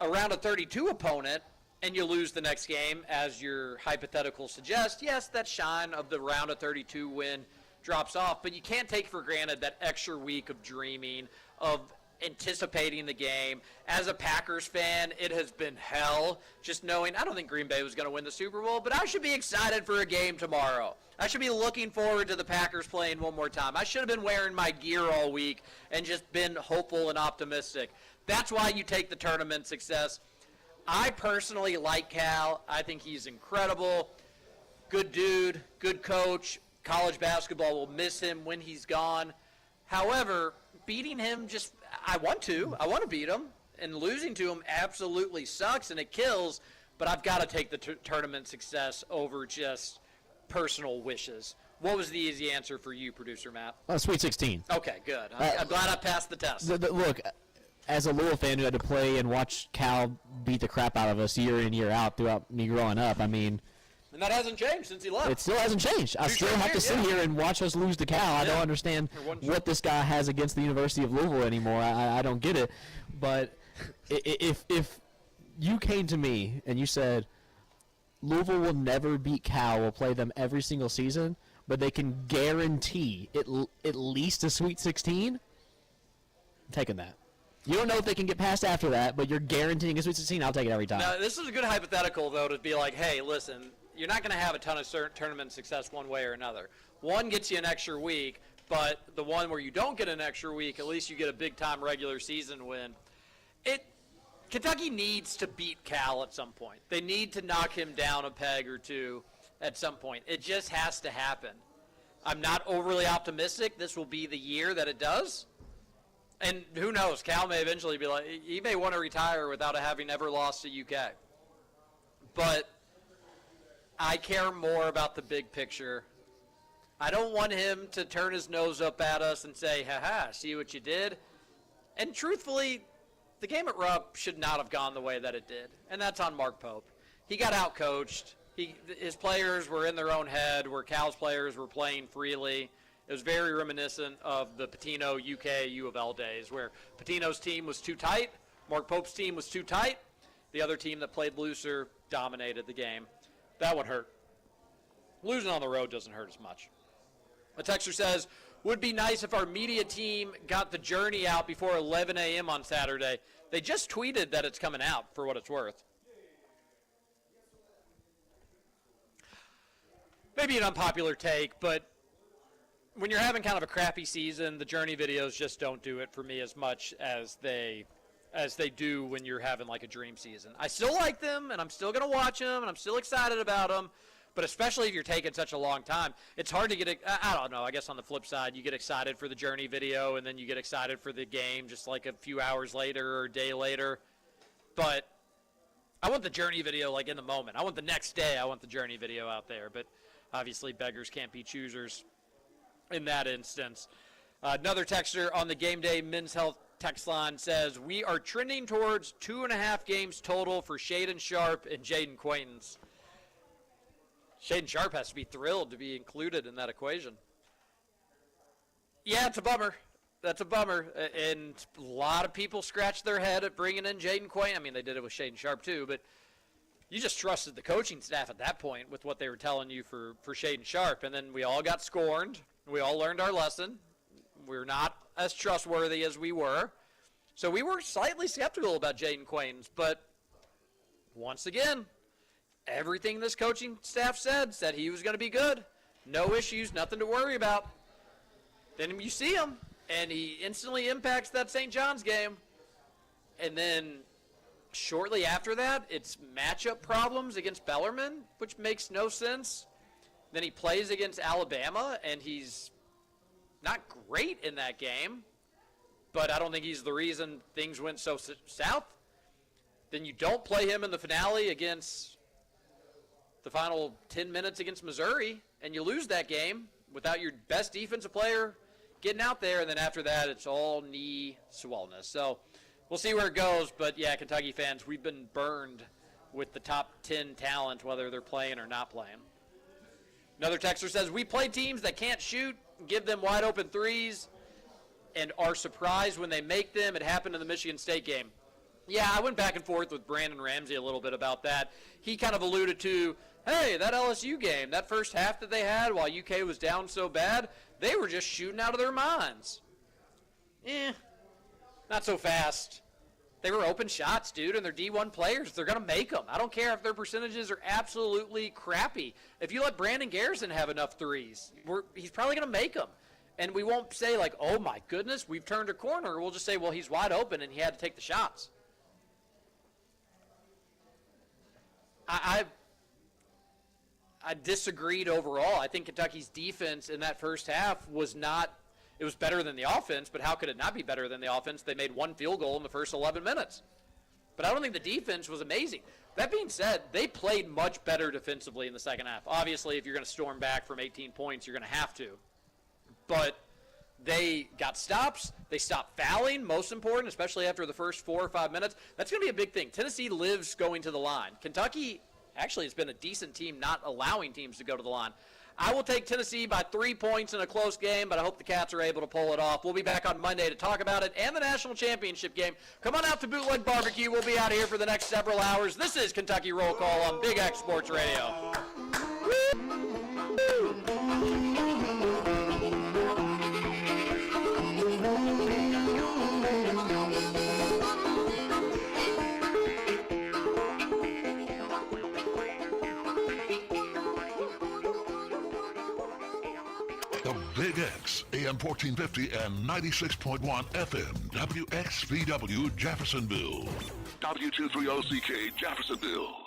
a round of 32 opponent and you lose the next game, as your hypothetical suggests. Yes, that shine of the round of 32 win drops off, but you can't take for granted that extra week of dreaming, of anticipating the game. As a Packers fan, it has been hell just knowing I don't think Green Bay was going to win the Super Bowl, but I should be excited for a game tomorrow. I should be looking forward to the Packers playing one more time. I should have been wearing my gear all week and just been hopeful and optimistic. That's why you take the tournament success. I personally like Cal. I think he's incredible. Good dude, good coach. College basketball will miss him when he's gone. However, beating him I want to beat him, and losing to him absolutely sucks and it kills, but I've got to take the tournament success over just personal wishes. What was the easy answer for you, producer Matt? Sweet 16. Okay, good. I'm glad I passed the test. Look, as a Louisville fan who had to play and watch Cal beat the crap out of us year in, year out throughout me growing up, I mean, and that hasn't changed since he left. It still hasn't changed. I still have to sit here and watch us lose to Cal. I don't understand what this guy has against the University of Louisville anymore. I don't get it. But if you came to me and you said, Louisville will never beat Cal, we'll play them every single season, but they can guarantee at least a Sweet 16, I'm taking that. You don't know if they can get past after that, but you're guaranteeing a Sweet 16, I'll take it every time. Now, this is a good hypothetical, though, to be like, hey, listen, you're not going to have a ton of tournament success one way or another. One gets you an extra week, but the one where you don't get an extra week, at least you get a big-time regular season win. Kentucky needs to beat Cal at some point. They need to knock him down a peg or two at some point. It just has to happen. I'm not overly optimistic this will be the year that it does. And who knows, Cal may eventually be like, he may want to retire without having ever lost to UK. But I care more about the big picture. I don't want him to turn his nose up at us and say, ha-ha, see what you did? And truthfully, the game at Rupp should not have gone the way that it did. And that's on Mark Pope. He got out-coached. His players were in their own head, where Cal's players were playing freely. It was very reminiscent of the Pitino UK U of L days, where Pitino's team was too tight, Mark Pope's team was too tight. The other team that played looser dominated the game. That one hurt. Losing on the road doesn't hurt as much. A texter says, would be nice if our media team got the journey out before 11 a.m. on Saturday. They just tweeted that it's coming out, for what it's worth. Maybe an unpopular take, but when you're having kind of a crappy season, the journey videos just don't do it for me as much as they do when you're having like a dream season. I still like them, and I'm still going to watch them, and I'm still excited about them, but especially if you're taking such a long time, it's hard to get, I don't know, I guess on the flip side, you get excited for the journey video, and then you get excited for the game just like a few hours later or a day later. But I want the journey video like in the moment. I want the next day, I want the journey video out there, but obviously beggars can't be choosers in that instance. Another texter on the Game Day Men's Health text line says, we are trending towards 2.5 games total for Shaden Sharp and Jaden Quaintance. Shaden Sharp has to be thrilled to be included in that equation. Yeah, it's a bummer. That's a bummer. And a lot of people scratch their head at bringing in Jaden Quaintance. I mean, they did it with Shaden Sharp too, but you just trusted the coaching staff at that point with what they were telling you for Shaden Sharp. And then we all got scorned. We all learned our lesson. We're not as trustworthy as we were. So we were slightly skeptical about Jaden Quaintance. But once again, everything this coaching staff said he was going to be good. No issues, nothing to worry about. Then you see him, and he instantly impacts that St. John's game. And then shortly after that, it's matchup problems against Bellarmine, which makes no sense. Then he plays against Alabama, and he's not great in that game, but I don't think he's the reason things went so south. Then you don't play him in the finale against the final 10 minutes against Missouri, and you lose that game without your best defensive player getting out there, and then after that, it's all knee swellness. So we'll see where it goes. But, yeah, Kentucky fans, we've been burned with the top 10 talent, whether they're playing or not playing. Another texter says, we play teams that can't shoot, give them wide open threes, and are surprised when they make them. It happened in the Michigan State game. Yeah, I went back and forth with Brandon Ramsey a little bit about that. He kind of alluded to, hey, that LSU game, that first half that they had while UK was down so bad, they were just shooting out of their minds. Not so fast. They were open shots, dude, and they're D1 players. They're going to make them. I don't care if their percentages are absolutely crappy. If you let Brandon Garrison have enough threes, he's probably going to make them. And we won't say, like, oh, my goodness, we've turned a corner. We'll just say, well, he's wide open, and he had to take the shots. I disagreed overall. I think Kentucky's defense in that first half was not – it was better than the offense, but how could it not be better than the offense? They made one field goal in the first 11 minutes. But I don't think the defense was amazing. That being said, they played much better defensively in the second half. Obviously, if you're going to storm back from 18 points, you're going to have to. But they got stops. They stopped fouling, most important, especially after the first 4 or 5 minutes. That's going to be a big thing. Tennessee lives going to the line. Kentucky actually has been a decent team not allowing teams to go to the line. I will take Tennessee by 3 points in a close game, but I hope the Cats are able to pull it off. We'll be back on Monday to talk about it and the national championship game. Come on out to Bootleg Barbecue. We'll be out here for the next several hours. This is Kentucky Roll Call on Big X Sports Radio. Big X, AM 1450 and 96.1 FM, WXVW Jeffersonville. W230CK Jeffersonville.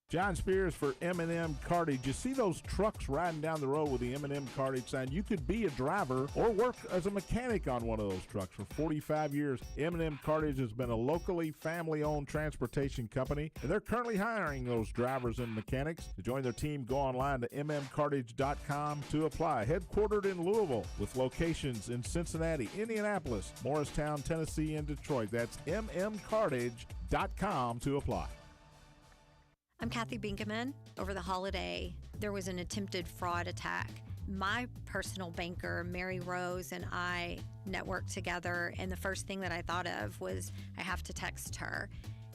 John Spears for M&M Cartage. You see those trucks riding down the road with the M&M Cartage sign? You could be a driver or work as a mechanic on one of those trucks. For 45 years, M&M Cartage has been a locally family-owned transportation company, and they're currently hiring those drivers and mechanics. To join their team, go online to mmcartage.com to apply. Headquartered in Louisville with locations in Cincinnati, Indianapolis, Morristown, Tennessee, and Detroit. That's mmcartage.com to apply. I'm Kathy Binkeman. Over the holiday, there was an attempted fraud attack. My personal banker, Mary Rose, and I networked together, and the first thing that I thought of was I have to text her.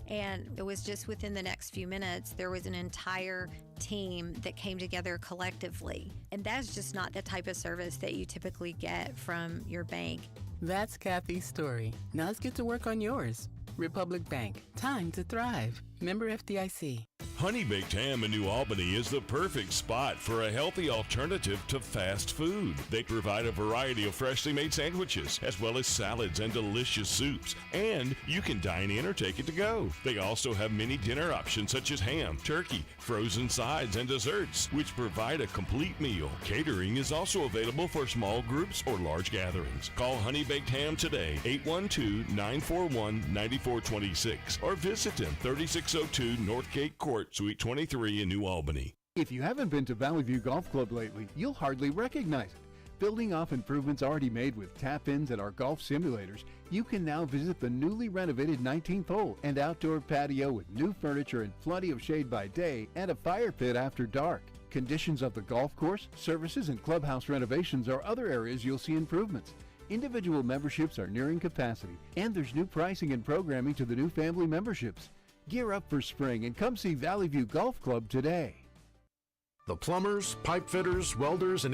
And it was just within the next few minutes, there was an entire team that came together collectively. And that's just not the type of service that you typically get from your bank. That's Kathy's story. Now let's get to work on yours. Republic Bank. Time to thrive. Member FDIC. Honey Baked Ham in New Albany is the perfect spot for a healthy alternative to fast food. They provide a variety of freshly made sandwiches, as well as salads and delicious soups. And you can dine in or take it to go. They also have many dinner options such as ham, turkey, frozen sides, and desserts, which provide a complete meal. Catering is also available for small groups or large gatherings. Call Honey Baked Ham today, 812-941-9426, or visit them 3602 North Gate Court, Suite 23 in New Albany. If you haven't been to Valley View Golf Club lately, you'll hardly recognize it. Building off improvements already made with tap-ins at our golf simulators, you can now visit the newly renovated 19th hole and outdoor patio with new furniture and plenty of shade by day and a fire pit after dark. Conditions of the golf course, services, and clubhouse renovations are other areas you'll see improvements. Individual memberships are nearing capacity, and there's new pricing and programming to the new family memberships. Gear up for spring and come see Valley View Golf Club today. The plumbers, pipe fitters, welders, and